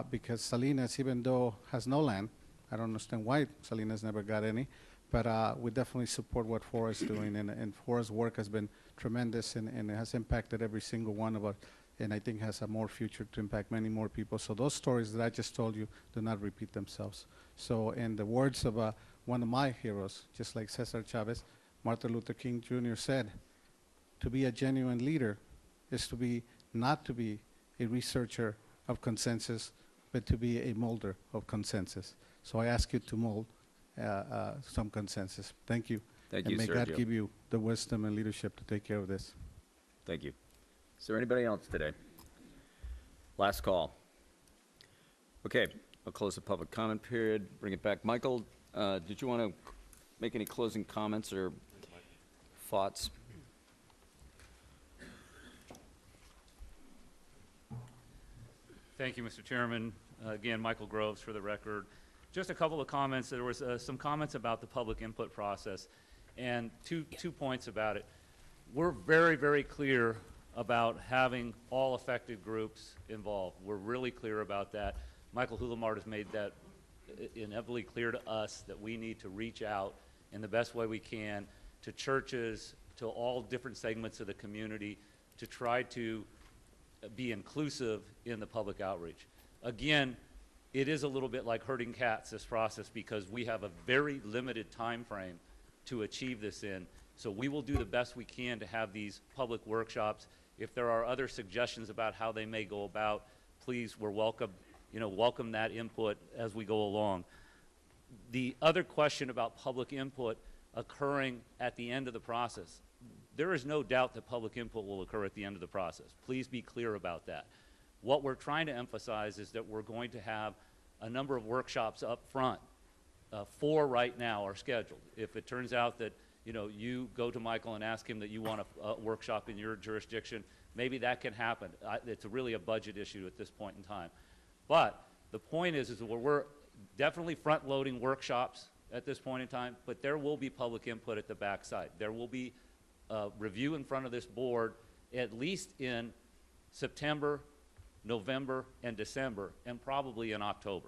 because Salinas, even though has no land, I don't understand why Salinas never got any, but we definitely support what FORA is doing, and FORA's work has been tremendous, and it has impacted every single one of us, and I think has a more future to impact many more people. So those stories that I just told you do not repeat themselves. So in the words of one of my heroes, just like Cesar Chavez, Martin Luther King Jr. said, to be a genuine leader is to be not to be a researcher of consensus, but to be a molder of consensus. So I ask you to mold some consensus. Thank you. Thank you, and may God Sergio. give you the wisdom and leadership to take care of this. Thank you. Is there anybody else today? Last call. Okay, I'll close the public comment period, bring it back. Michael, did you want to make any closing comments or thoughts? Thank you, Mr. Chairman. Again, Michael Groves for the record. Just a couple of comments. There was some comments about the public input process, and two points about it. We're very, very clear about having all affected groups involved. We're really clear about that. Michael Hulamart has made that inevitably clear to us that we need to reach out in the best way we can to churches, to all different segments of the community, to try to be inclusive in the public outreach. Again, it is a little bit like herding cats, this process, because we have a very limited time frame to achieve this in. So we will do the best we can to have these public workshops. If there are other suggestions about how they may go about, please, we're welcome, welcome that input as we go along. The other question about public input occurring at the end of the process, there is no doubt that public input will occur at the end of the process. Please be clear about that. What we're trying to emphasize is that we're going to have a number of workshops up front. 4 right now are scheduled. If it turns out that you go to Michael and ask him that you want a workshop in your jurisdiction, maybe that can happen. It's really a budget issue at this point in time. But the point is that we're definitely front-loading workshops at this point in time, but there will be public input at the backside. There will be a review in front of this board at least in September, November, and December, and probably in October.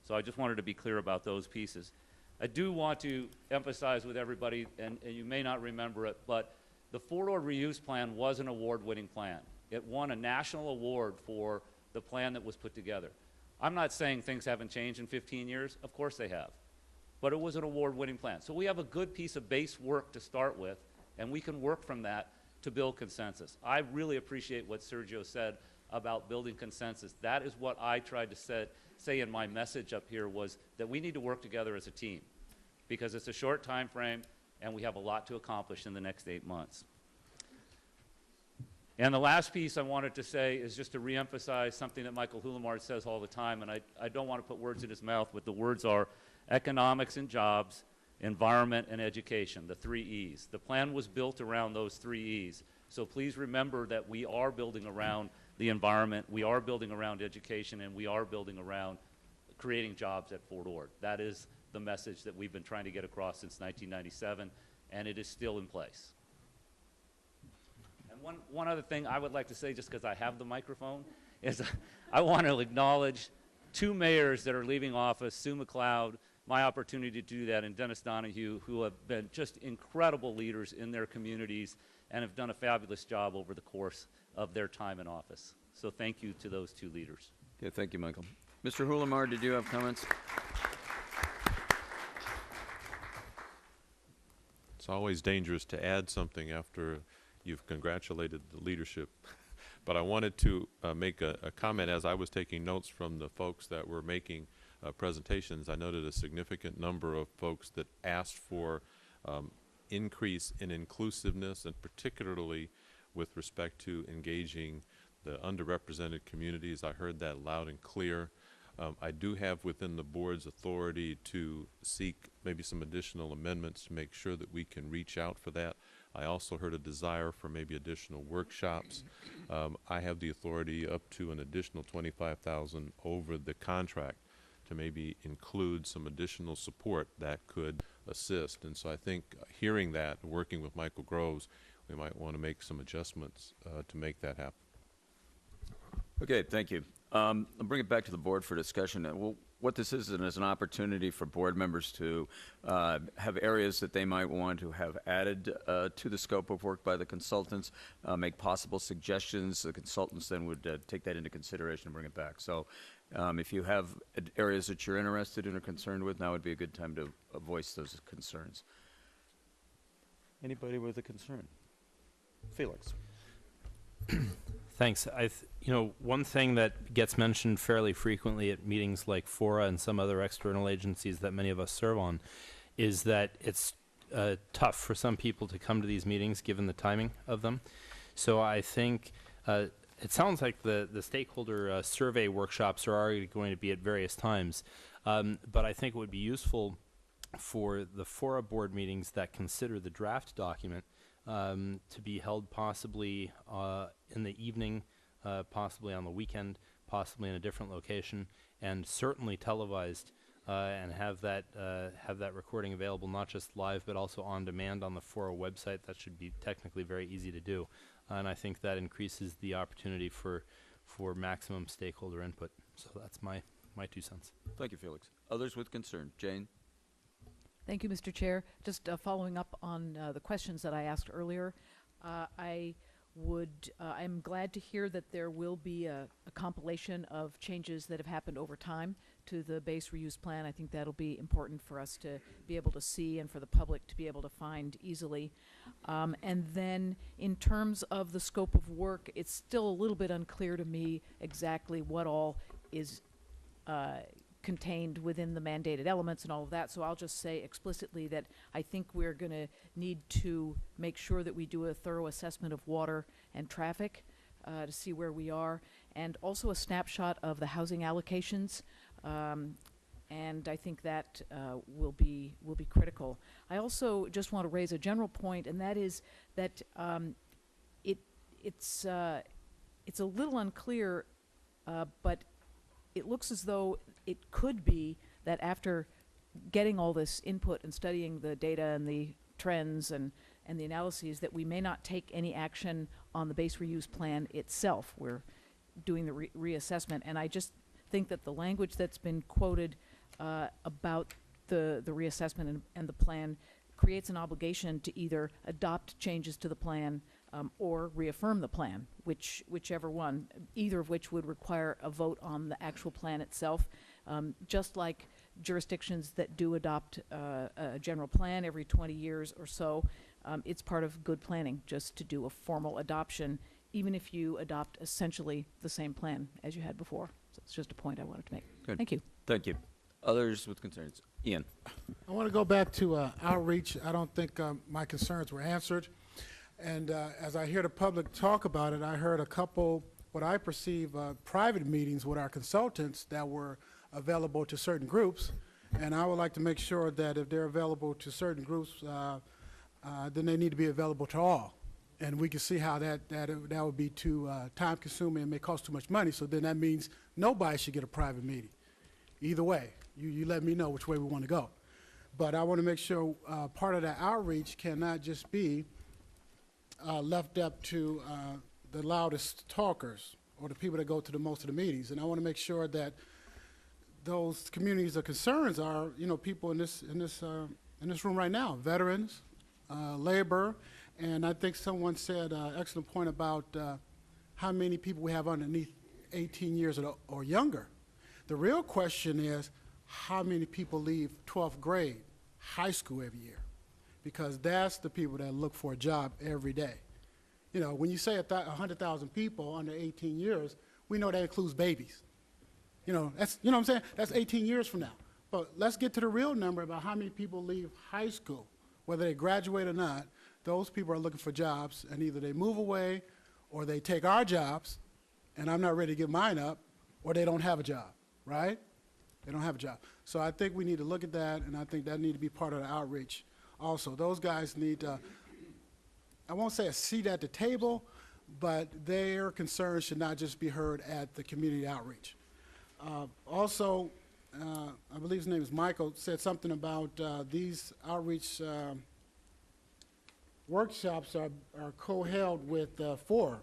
So I just wanted to be clear about those pieces. I do want to emphasize with everybody, and you may not remember it, but the Fort Ord Reuse Plan was an award-winning plan. It won a national award for the plan that was put together. I'm not saying things haven't changed in 15 years. Of course they have. But it was an award-winning plan. So we have a good piece of base work to start with, and we can work from that to build consensus. I really appreciate what Sergio said about building consensus. That is what I tried to say in my message up here, was that we need to work together as a team, because it's a short time frame and we have a lot to accomplish in the next 8 months. And the last piece I wanted to say is just to reemphasize something that Michael Hulamard says all the time, and I don't want to put words in his mouth, but the words are economics and jobs, environment and education, the 3 E's. The plan was built around those 3 E's. So please remember that we are building around the environment, we are building around education, and we are building around creating jobs at Fort Ord. That is the message that we've been trying to get across since 1997, and it is still in place. And one other thing I would like to say, just because I have the microphone, is I want to acknowledge 2 mayors that are leaving office, Sue McLeod, my opportunity to do that, and Dennis Donahue, who have been just incredible leaders in their communities and have done a fabulous job over the course of their time in office. So thank you to those 2 leaders. Okay, thank you, Michael. Mr. Hulamar, did you have comments? It's always dangerous to add something after you've congratulated the leadership. But I wanted to make a comment as I was taking notes from the folks that were making presentations. I noted a significant number of folks that asked for increase in inclusiveness, and particularly with respect to engaging the underrepresented communities. I heard that loud and clear. I do have within the board's authority to seek maybe some additional amendments to make sure that we can reach out for that. I also heard a desire for maybe additional workshops. I have the authority up to an additional $25,000 over the contract to maybe include some additional support that could assist. And so I think hearing that, working with Michael Groves, we might want to make some adjustments to make that happen. Okay, thank you. I'll bring it back to the board for discussion. Well, what this is an opportunity for board members to have areas that they might want to have added to the scope of work by the consultants, make possible suggestions. The consultants then would take that into consideration and bring it back. So if you have areas that you're interested in or concerned with, now would be a good time to voice those concerns. Anybody with a concern? Felix. Thanks. One thing that gets mentioned fairly frequently at meetings like FORA and some other external agencies that many of us serve on is that it's tough for some people to come to these meetings given the timing of them. So I think it sounds like the stakeholder survey workshops are already going to be at various times, but I think it would be useful for the FORA board meetings that consider the draft document to be held possibly in the evening, possibly on the weekend, possibly in a different location, and certainly televised, and have that recording available not just live but also on demand on the FORA website. That should be technically very easy to do, and I think that increases the opportunity for maximum stakeholder input. So that's my 2 cents. Thank you, Felix. Others with concern? Jane? Thank you, Mr. Chair. Just following up on the questions that I asked earlier, I'm glad to hear that there will be a compilation of changes that have happened over time to the base reuse plan. I think that'll be important for us to be able to see and for the public to be able to find easily. And then in terms of the scope of work, it's still a little bit unclear to me exactly what all is contained within the mandated elements and all of that. So I'll just say explicitly that I think we're going to need to make sure that we do a thorough assessment of water and traffic to see where we are, and also a snapshot of the housing allocations. And I think that will be critical. I also just want to raise a general point, and that is that it's a little unclear, but it looks as though it could be that after getting all this input and studying the data and the trends and the analyses, that we may not take any action on the base reuse plan itself. We're doing the reassessment, and I just think that the language that's been quoted about the reassessment and the plan creates an obligation to either adopt changes to the plan or reaffirm the plan, whichever one, either of which would require a vote on the actual plan itself. Just like jurisdictions that do adopt a general plan every 20 years or so, it's part of good planning just to do a formal adoption, even if you adopt essentially the same plan as you had before. So it's just a point I wanted to make. Good. Thank you. Thank you. Others with concerns? Ian? I want to go back to outreach. I don't think my concerns were answered. And as I hear the public talk about it, I heard a couple, what I perceive, private meetings with our consultants that were available to certain groups. And I would like to make sure that if they're available to certain groups, then they need to be available to all. And we can see how that would be too time consuming and may cost too much money. So then that means nobody should get a private meeting. Either way, you let me know which way we want to go. But I want to make sure part of that outreach cannot just be left up to the loudest talkers or the people that go to the most of the meetings. And I want to make sure that those communities of concerns are, people in this room right now, veterans, labor, and I think someone said an excellent point about how many people we have underneath 18 years or younger. The real question is how many people leave 12th grade, high school every year, because that's the people that look for a job every day. When you say 100,000 people under 18 years, we know that includes babies. That's, what I'm saying? That's 18 years from now. But let's get to the real number about how many people leave high school, whether they graduate or not. Those people are looking for jobs, and either they move away or they take our jobs, and I'm not ready to give mine up, or they don't have a job, right? They don't have a job. So I think we need to look at that, and I think that need to be part of the outreach also. Those guys need to, I won't say a seat at the table, but their concerns should not just be heard at the community outreach. Also, I believe his name is Michael, said something about these outreach workshops are co-held with FORA.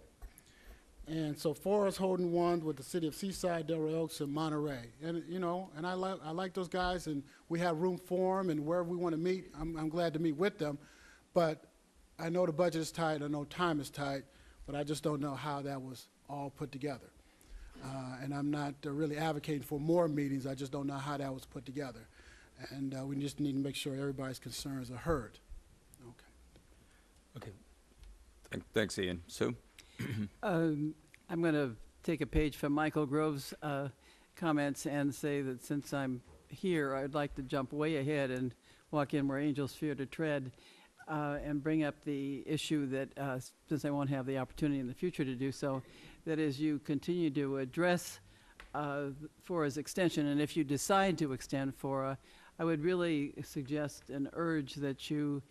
And so FORA is holding one with the city of Seaside, Delray Oaks, and Monterey. And, and I like those guys, and we have room for them, and wherever we want to meet, I'm glad to meet with them. But I know the budget is tight, I know time is tight, but I just don't know how that was all put together. And I'm not really advocating for more meetings. I just don't know how that was put together. And we just need to make sure everybody's concerns are heard. Okay. Thanks, Ian. Sue? I'm going to take a page from Michael Grove's comments and say that since I'm here, I'd like to jump way ahead and walk in where angels fear to tread and bring up the issue that, since I won't have the opportunity in the future to do so, that is you continue to address FORA's extension, and if you decide to extend FORA, I would really suggest and urge that you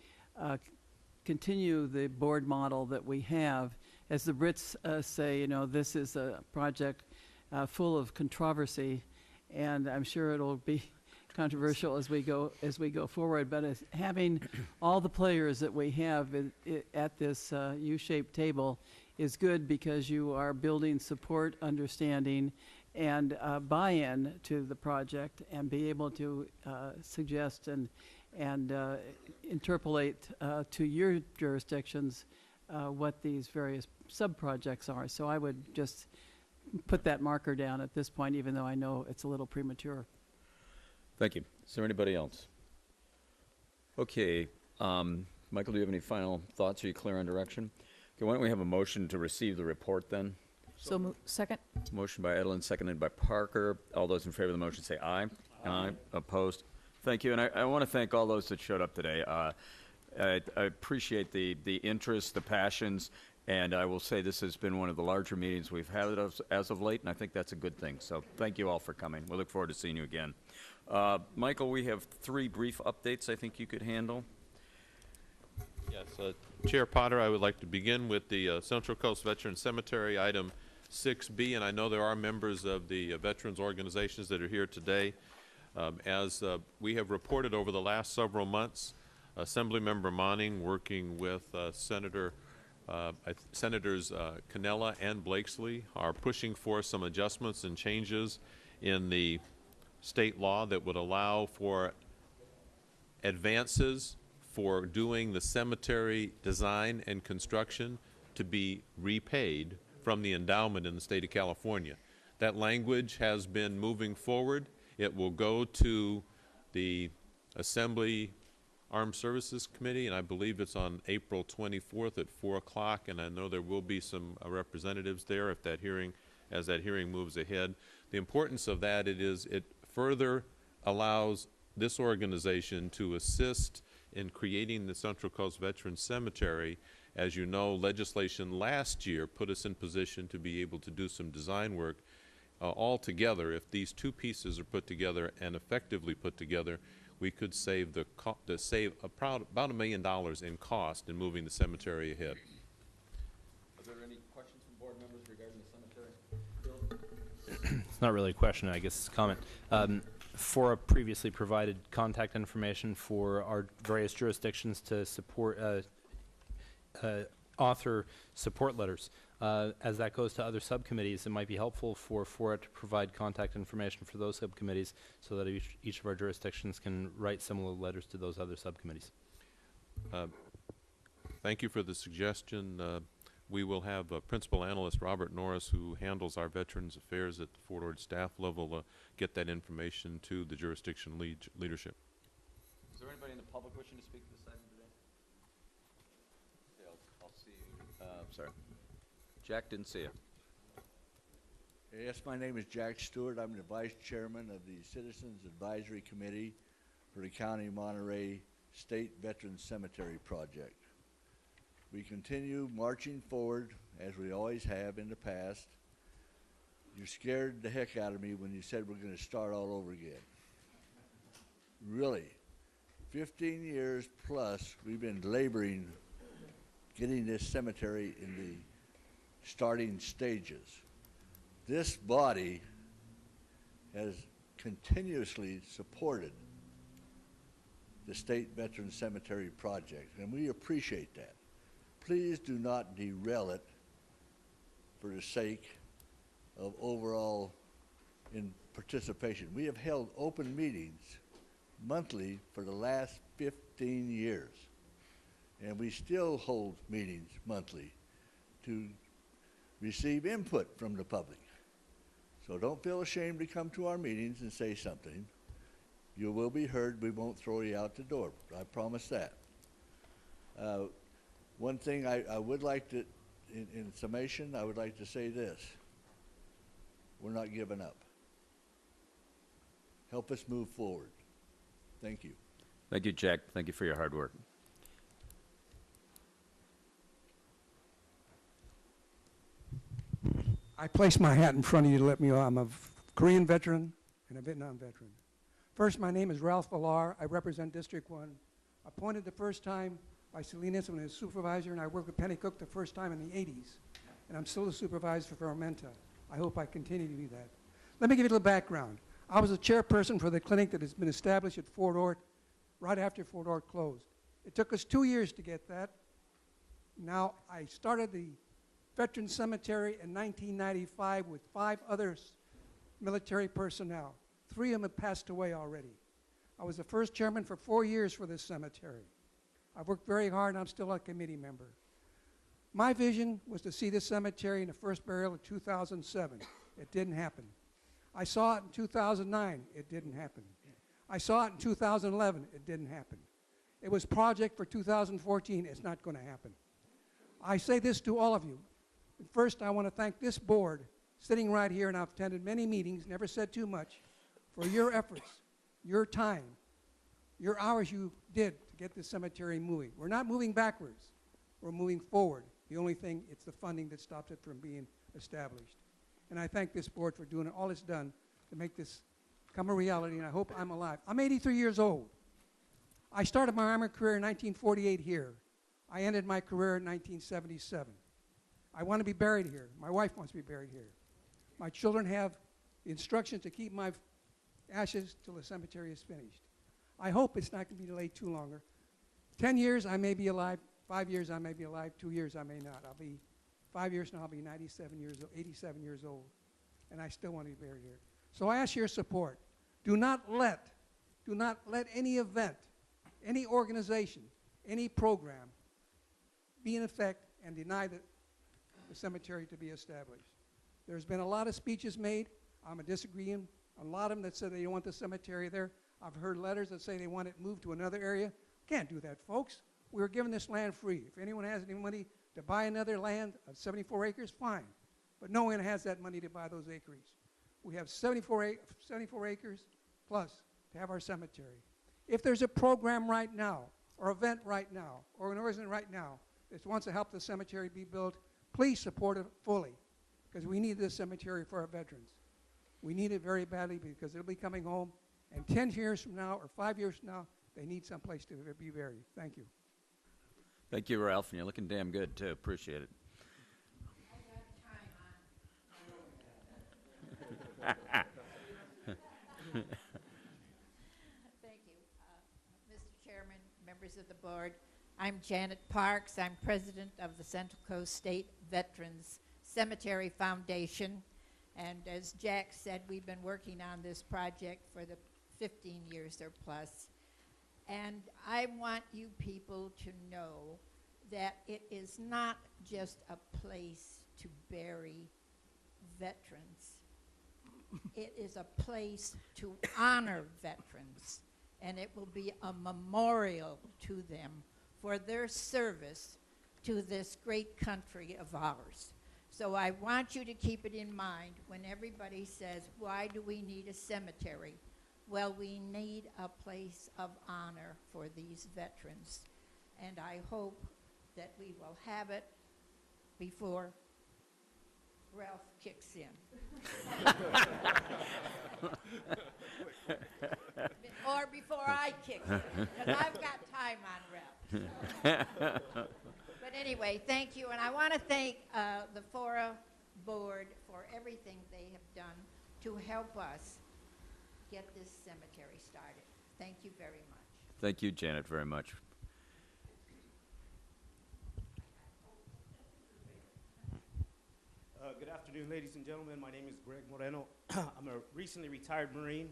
continue the board model that we have. As the Brits say, this is a project full of controversy, and I'm sure it'll be controversial as we go forward. But as having all the players that we have at this U-shaped table is good, because you are building support, understanding, and buy-in to the project, and be able to suggest and interpolate to your jurisdictions what these various sub-projects are. So I would just put that marker down at this point, even though I know it's a little premature. Thank you. Is there anybody else? Okay. Michael, do you have any final thoughts? Are you clear on direction? Okay, why don't we have a motion to receive the report then? So second. Motion by Edelin, seconded by Parker. All those in favor of the motion say aye. Aye. Opposed? Thank you. And I want to thank all those that showed up today. I appreciate the interest, the passions, and I will say this has been one of the larger meetings we've had as of late, and I think that's a good thing. So thank you all for coming. We look forward to seeing you again. Michael, we have 3 brief updates I think you could handle. Yes, Chair Potter, I would like to begin with the Central Coast Veterans Cemetery, item 6B, and I know there are members of the veterans organizations that are here today. As we have reported over the last several months, Assemblymember Monning, working with Senators Cannella and Blakesley, are pushing for some adjustments and changes in the state law that would allow for advances for doing the cemetery design and construction to be repaid from the endowment in the state of California. That language has been moving forward. It will go to the Assembly Armed Services Committee, and I believe it's on April 24th at 4 o'clock, and I know there will be some representatives there if that hearing, as that hearing moves ahead. The importance of that it further allows this organization to assist in creating the Central Coast Veterans Cemetery. As you know, legislation last year put us in position to be able to do some design work all together. If these two pieces are put together and effectively put together, we could save about $1 million in cost in moving the cemetery ahead. Are there any questions from board members regarding the cemetery? It's not really a question, I guess it's a comment. FORA previously provided contact information for our various jurisdictions to support author support letters. As that goes to other subcommittees, it might be helpful for FORA to provide contact information for those subcommittees so that each of our jurisdictions can write similar letters to those other subcommittees. Thank you for the suggestion. We will have Principal Analyst Robert Norris, who handles our Veterans Affairs at the Fort Ord staff level, get that information to the jurisdiction leadership. Is there anybody in the public wishing to speak to this item today? Okay, I'll see you. Sorry. Jack, didn't see you. Yes, my name is Jack Stewart. I'm the Vice Chairman of the Citizens Advisory Committee for the County of Monterey State Veterans Cemetery Project. We continue marching forward as we always have in the past. You scared the heck out of me when you said we're going to start all over again. Really, 15 years plus we've been laboring getting this cemetery in the starting stages. This body has continuously supported the State Veterans Cemetery Project, and we appreciate that. Please do not derail it for the sake of overall participation. We have held open meetings monthly for the last 15 years, and we still hold meetings monthly to receive input from the public. So don't feel ashamed to come to our meetings and say something. You will be heard. We won't throw you out the door. I promise that. One thing I would like to, in summation, I would like to say this. We're not giving up. Help us move forward. Thank you. Thank you, Jack. Thank you for your hard work. I place my hat in front of you to let me know I'm a Korean veteran and a Vietnam veteran. First, my name is Ralph Villar. I represent District 1. Appointed the first time by Salinas when I was supervisor, and I worked with Penny Cook the first time in the 80s. And I'm still a supervisor for Armenta. I hope I continue to do that. Let me give you a little background. I was a chairperson for the clinic that has been established at Fort Ord right after Fort Ord closed. It took us 2 years to get that. Now, I started the Veteran Cemetery in 1995 with 5 other military personnel. 3 of them have passed away already. I was the first chairman for 4 years for this cemetery. I've worked very hard, and I'm still a committee member. My vision was to see this cemetery in the first burial in 2007. It didn't happen. I saw it in 2009. It didn't happen. I saw it in 2011. It didn't happen. It was project for 2014. It's not going to happen. I say this to all of you. First, I want to thank this board sitting right here, and I've attended many meetings, never said too much, for your efforts, your time, your hours you did to get this cemetery moving. We're not moving backwards. We're moving forward. The only thing, it's the funding that stops it from being established. And I thank this board for doing all it's done to make this come a reality, and I hope I'm alive. I'm 83 years old. I started my Army career in 1948 here. I ended my career in 1977. I want to be buried here. My wife wants to be buried here. My children have the instructions to keep my ashes till the cemetery is finished. I hope it's not going to be delayed too longer. 10 years, I may be alive. 5 years, I may be alive. 2 years, I may not. 5 years now, I'll be 87 years old, and I still want to be buried here. So I ask your support. Do not let any event, any organization, any program be in effect and deny the cemetery to be established. There's been a lot of speeches made. I'm disagreeing. A lot of them that said they don't want the cemetery there. I've heard letters that say they want it moved to another area. Can't do that, folks. We were given this land free. If anyone has any money to buy another land of 74 acres, fine. But no one has that money to buy those acres. We have 74 acres plus to have our cemetery. If there's a program right now, or event right now, or an organization right now that wants to help the cemetery be built, please support it fully, because we need this cemetery for our veterans. We need it very badly because they'll be coming home, and 10 years from now or 5 years from now, they need some place to be buried. Thank you. Thank you, Ralph, and you're looking damn good, too. Appreciate it. Thank you. Mr. Chairman, members of the board, I'm Janet Parks. I'm president of the Central Coast State Veterans Cemetery Foundation. And as Jack said, we've been working on this project for the 15 years or plus. And I want you people to know that it is not just a place to bury veterans. It is a place to honor veterans, and it will be a memorial to them for their service to this great country of ours. So I want you to keep it in mind when everybody says, why do we need a cemetery? Well, we need a place of honor for these veterans, and I hope that we will have it before Ralph kicks in. Or before I kick in, because I've got time on Ralph. But anyway, thank you, and I want to thank the FORA board for everything they have done to help us get this cemetery started. Thank you very much. Thank you, Janet, very much. Good afternoon, ladies and gentlemen. My name is Greg Moreno. I'm a recently retired Marine,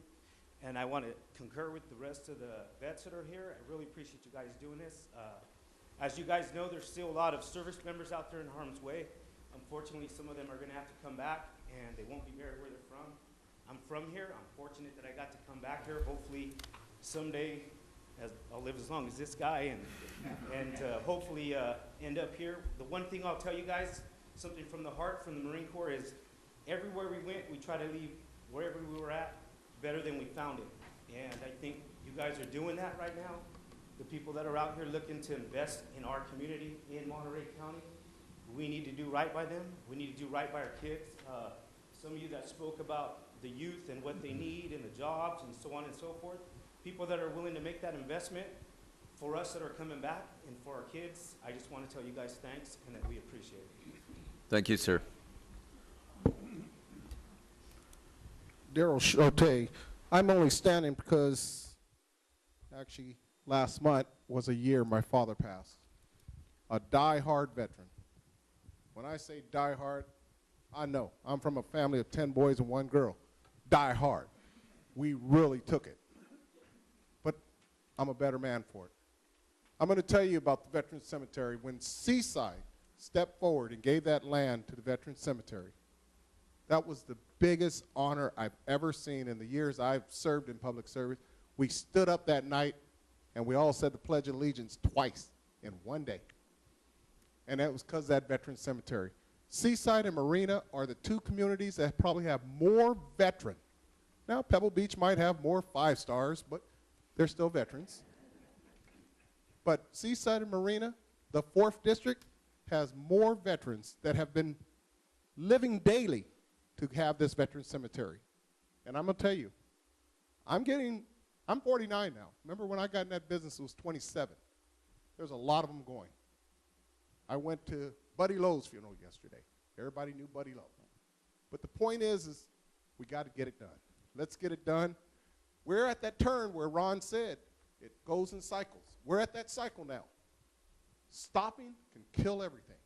and I want to concur with the rest of the vets that are here. I really appreciate you guys doing this. As you guys know, there's still a lot of service members out there in harm's way. Unfortunately, some of them are going to have to come back, and they won't be buried where they're from. I'm from here. I'm fortunate that I got to come back here. Hopefully, someday, I'll live as long as this guy, and hopefully end up here. The one thing I'll tell you guys, something from the heart, from the Marine Corps, is everywhere we went, we try to leave wherever we were at better than we found it. And I think you guys are doing that right now. The people that are out here looking to invest in our community in Monterey County, we need to do right by them. We need to do right by our kids. Some of you that spoke about the youth and what they need and the jobs and so on and so forth, people that are willing to make that investment for us that are coming back and for our kids, I just want to tell you guys thanks and that we appreciate it. Thank you, sir. Daryl Shote. I'm only standing because actually last month was a year my father passed. A die-hard veteran. When I say die-hard, I know. I'm from a family of 10 boys and 1 girl. Die-hard. We really took it. But I'm a better man for it. I'm going to tell you about the Veterans Cemetery. When Seaside stepped forward and gave that land to the Veterans Cemetery, that was the biggest honor I've ever seen in the years I've served in public service. We stood up that night and we all said the Pledge of Allegiance twice in one day. And that was because of that Veterans Cemetery. Seaside and Marina are the 2 communities that probably have more veteran. Now, Pebble Beach might have more 5 stars, but they're still veterans. But Seaside and Marina, the 4th district, has more veterans that have been living daily to have this veteran cemetery. And I'm going to tell you, I'm 49 now. Remember when I got in that business, it was 27. There's a lot of them going. I went to Buddy Lowe's funeral yesterday. Everybody knew Buddy Lowe. But the point is we got to get it done. Let's get it done. We're at that turn where Ron said it goes in cycles. We're at that cycle now. Stopping can kill everything.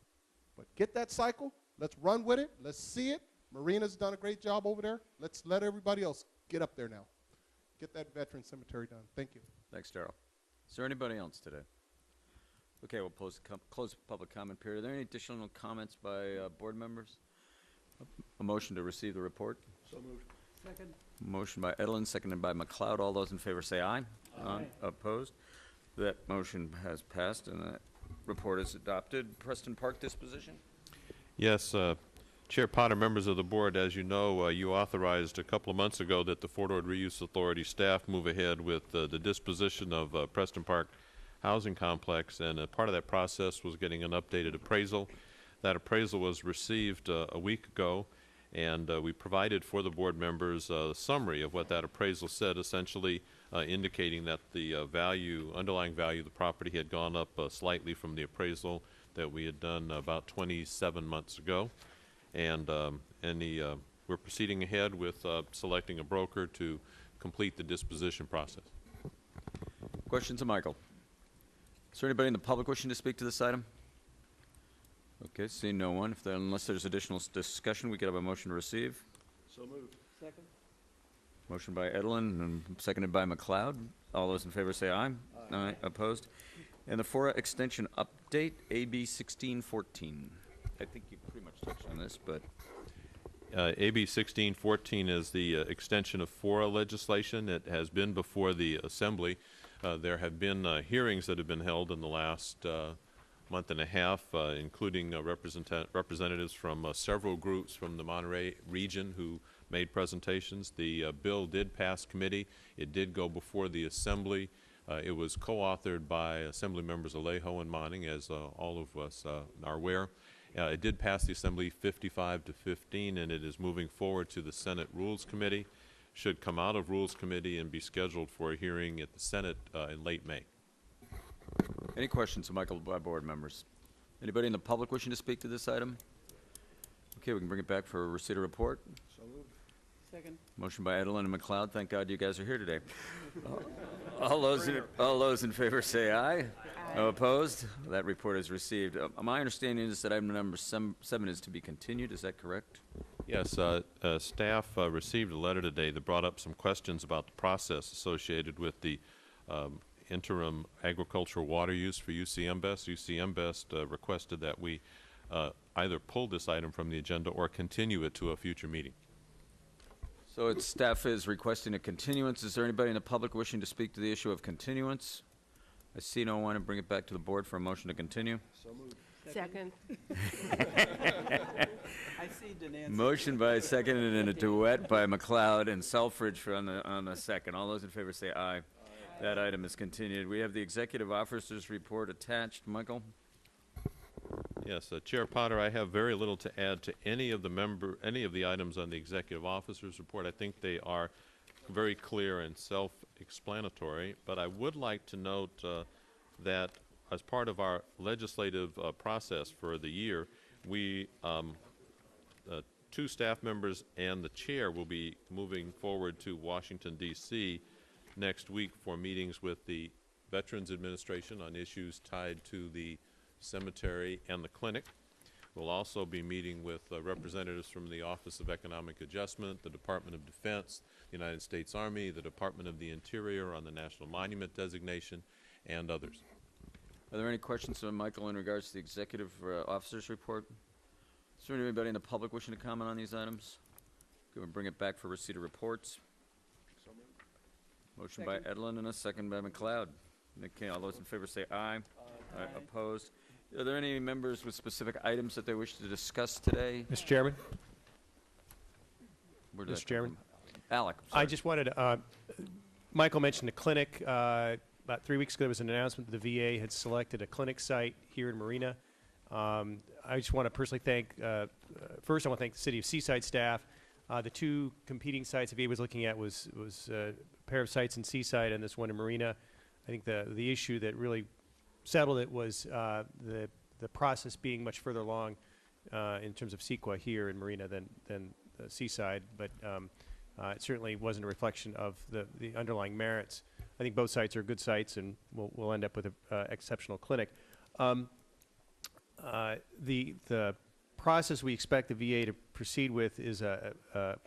But get that cycle. Let's run with it. Let's see it. Marina's done a great job over there. Let's let everybody else get up there now. Get that veteran cemetery done. Thank you. Thanks, Darrell. Is there anybody else today? Okay, we'll close the public comment period. Are there any additional comments by board members? A motion to receive the report? So moved. Second. Motion by Edlin, seconded by McLeod. All those in favor say aye. Aye. Opposed? That motion has passed, and that report is adopted. Preston Park disposition? Yes, Chair Potter, members of the board, as you know, you authorized a couple of months ago that the Fort Ord Reuse Authority staff move ahead with the disposition of Preston Park Housing Complex, and part of that process was getting an updated appraisal. That appraisal was received a week ago, and we provided for the board members a summary of what that appraisal said, essentially indicating that the underlying value of the property had gone up slightly from the appraisal that we had done about 27 months ago. And we're proceeding ahead with selecting a broker to complete the disposition process. Questions of Michael? Is there anybody in the public wishing to speak to this item? Okay, seeing no one. Unless there's additional discussion, we could have a motion to receive. So moved. Second. Motion by Edlin and seconded by McLeod. All those in favor say aye. Aye. Opposed? And the FORA extension update, AB 1614. I think you pretty much touched on this, but AB 1614 is the extension of FORA legislation. It has been before the Assembly. There have been hearings that have been held in the last month and a half, including representatives from several groups from the Monterey region who made presentations. The bill did pass committee. It did go before the Assembly. It was co-authored by Assembly members Alejo and Monning, as all of us are aware. It did pass the Assembly 55-15, and it is moving forward to the Senate Rules Committee. Should come out of Rules Committee and be scheduled for a hearing at the Senate in late May. any questions of Michael by board members? Anybody in the public wishing to speak to this item? Okay, we can bring it back for a receipt of report. So moved. Second. Motion by Edelin and McLeod. Thank God you guys are here today. All those in favor say aye. Opposed? That report is received. My understanding is that item number 7 is to be continued. Is that correct? Yes, staff received a letter today that brought up some questions about the process associated with the interim agricultural water use for UCMBest. UCMBest requested that we either pull this item from the agenda or continue it to a future meeting. So its staff is requesting a continuance. Is there anybody in the public wishing to speak to the issue of continuance? I see no one, and bring it back to the board for a motion to continue. So moved. Second. I see Denancy. Motion by seconded and a duet by McLeod and Selfridge on the second. All those in favor say aye. That item is continued. We have the executive officer's report attached. Michael? Yes, Chair Potter, I have very little to add to any of the items on the executive officer's report. I think they are very clear and self-explanatory, but I would like to note that as part of our legislative process for the year, we, 2 staff members and the chair will be moving forward to Washington, D.C. next week for meetings with the Veterans Administration on issues tied to the cemetery and the clinic. We'll also be meeting with representatives from the Office of Economic Adjustment, the Department of Defense, the United States Army, the Department of the Interior on the National Monument designation, and others. Are there any questions from Michael in regards to the executive officer's report? Is there anybody in the public wishing to comment on these items? Go and bring it back for receipt of reports. So moved. Motion by Edlin and a second by McLeod. Okay, all those in favor say aye. Aye. Opposed? Are there any members with specific items that they wish to discuss today? Mr. Chairman? Where did that Mr. come Chairman? from? Alec, I just wanted to, Michael mentioned a clinic. About 3 weeks ago, there was an announcement that the VA had selected a clinic site here in Marina. I just want to personally thank, first I want to thank the City of Seaside staff. The 2 competing sites the VA was looking at was a pair of sites in Seaside and this one in Marina. I think the issue that really settled it was the process being much further along in terms of CEQA here in Marina than Seaside, but it certainly wasn't a reflection of the underlying merits. I think both sites are good sites, and we'll end up with an exceptional clinic. The process we expect the VA to proceed with is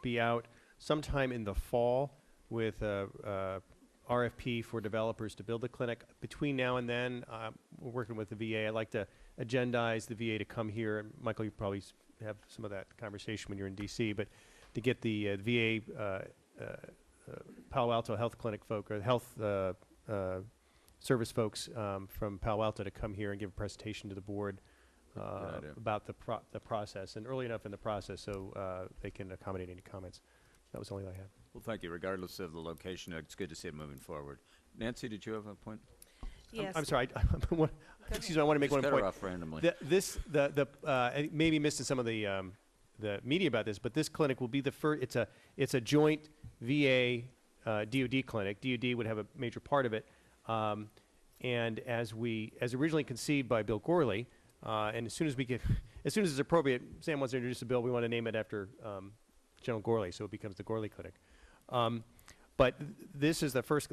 be out sometime in the fall with RFP for developers to build the clinic. Between now and then, we're working with the VA. I'd like to agendize the VA to come here. And Michael, you probably have some of that conversation when you're in D.C., but to get the VA Palo Alto Health Clinic folk, or health service folks from Palo Alto to come here and give a presentation to the board idea. about the process, and early enough in the process so they can accommodate any comments. That was the only thing I had. Well, thank you. Regardless of the location, it's good to see it moving forward. Nancy, did you have a point? Yes. I'm sorry. Excuse me. I want to make Just one cut her point. off randomly. I maybe missed in some of the media about this, but this clinic will be the first. It's a joint VA DoD clinic. DoD would have a major part of it, and as originally conceived by Bill Gorley, and as soon as it's appropriate, Sam wants to introduce a bill. We want to name it after General Gorley, so it becomes the Gorley Clinic. But this is the first.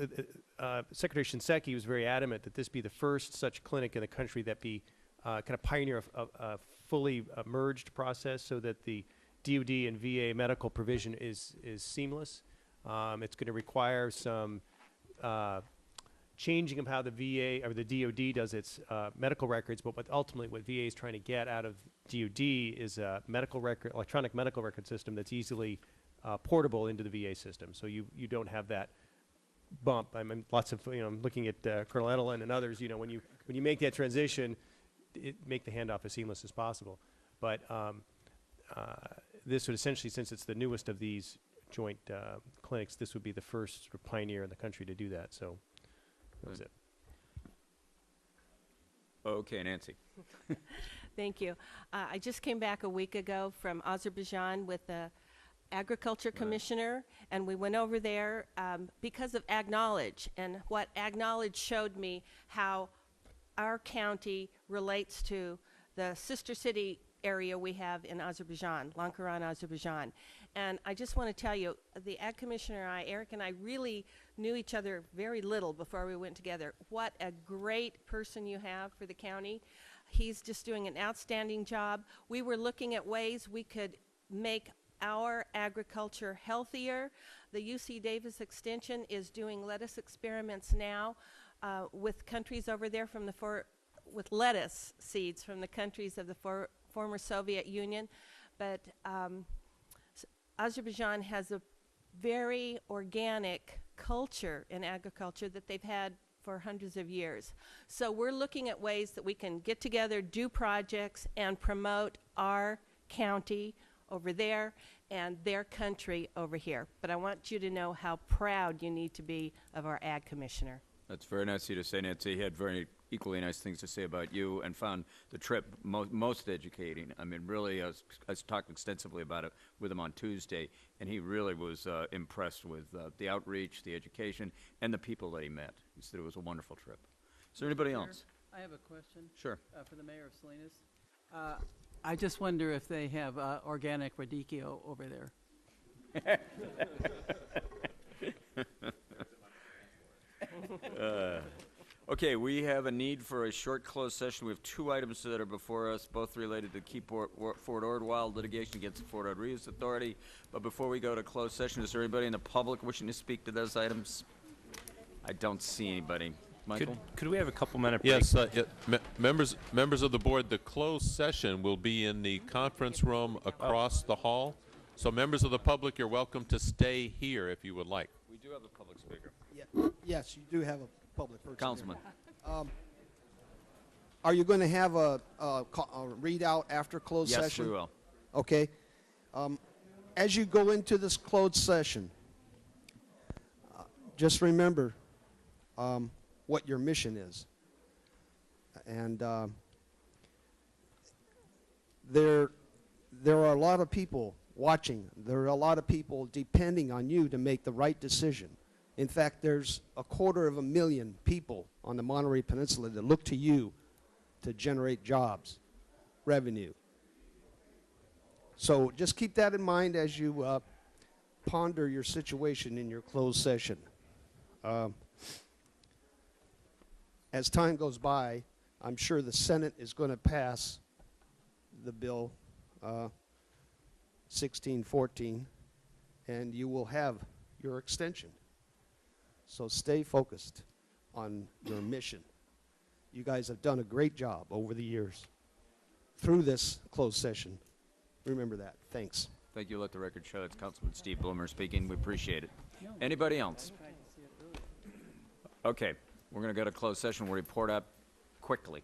Secretary Shinseki was very adamant that this be the first such clinic in the country that be kind of pioneer a fully merged process, so that the DoD and VA medical provision is seamless. It's going to require some changing of how the VA or the DoD does its medical records, but ultimately what VA is trying to get out of DoD is a electronic medical record system that's easily portable into the VA system. So you don't have that bump. I mean, I'm looking at Colonel Edelin and others. When you make that transition, make the handoff as seamless as possible. But this would essentially, since it's the newest of these joint clinics, this would be the first sort of pioneer in the country to do that. So that was it. Okay, Nancy. Thank you. I just came back a week ago from Azerbaijan with the Agriculture Commissioner, and we went over there because of AgKnowledge, and what AgKnowledge showed me how our county relates to the sister city area we have in Azerbaijan, Lankaran, Azerbaijan. And I just want to tell you, the Ag Commissioner and I, Eric and I, really knew each other very little before we went together. What a great person you have for the county. He's just doing an outstanding job. We were looking at ways we could make our agriculture healthier. The UC Davis Extension is doing lettuce experiments now with countries over there with lettuce seeds from the countries of the former Soviet Union. But Azerbaijan has a very organic culture in agriculture that they've had for hundreds of years. So we're looking at ways that we can get together, do projects, and promote our county over there and their country over here. But I want you to know how proud you need to be of our Ag Commissioner. That's very nice of you to say, Nancy. He had very equally nice things to say about you, and found the trip most educating. I mean, really, I was talking extensively about it with him on Tuesday, and he really was impressed with the outreach, the education, and the people that he met. He said it was a wonderful trip. Is there anybody else? I have a question. Sure. For the mayor of Salinas. I just wonder if they have organic radicchio over there. Okay, we have a need for a short closed session. We have two items that are before us, both related to Key Fort Ord litigation against the Fort Ord Reuse Authority. But before we go to closed session, is there anybody in the public wishing to speak to those items? I don't see anybody. Michael? Could we have a couple minute break? Yes, members of the board, the closed session will be in the conference room across the hall. So members of the public, you're welcome to stay here if you would like. We do have a public speaker. Yeah. Yes, you do have a public person. Councilman. Are you going to have a readout after closed session? Yes, we will. Okay. As you go into this closed session, just remember what your mission is. And there are a lot of people watching. There are a lot of people depending on you to make the right decision. In fact, there's 250,000 people on the Monterey Peninsula that look to you to generate jobs, revenue. So just keep that in mind as you ponder your situation in your closed session. As time goes by, I'm sure the Senate is going to pass the bill 1614, and you will have your extension. So stay focused on your mission. You guys have done a great job over the years through this closed session. Remember that. Thanks. Thank you. Let the record show it's Councilman Steve Bloomer speaking. We appreciate it. Anybody else? Okay. We're going to go to closed session. We'll report up quickly.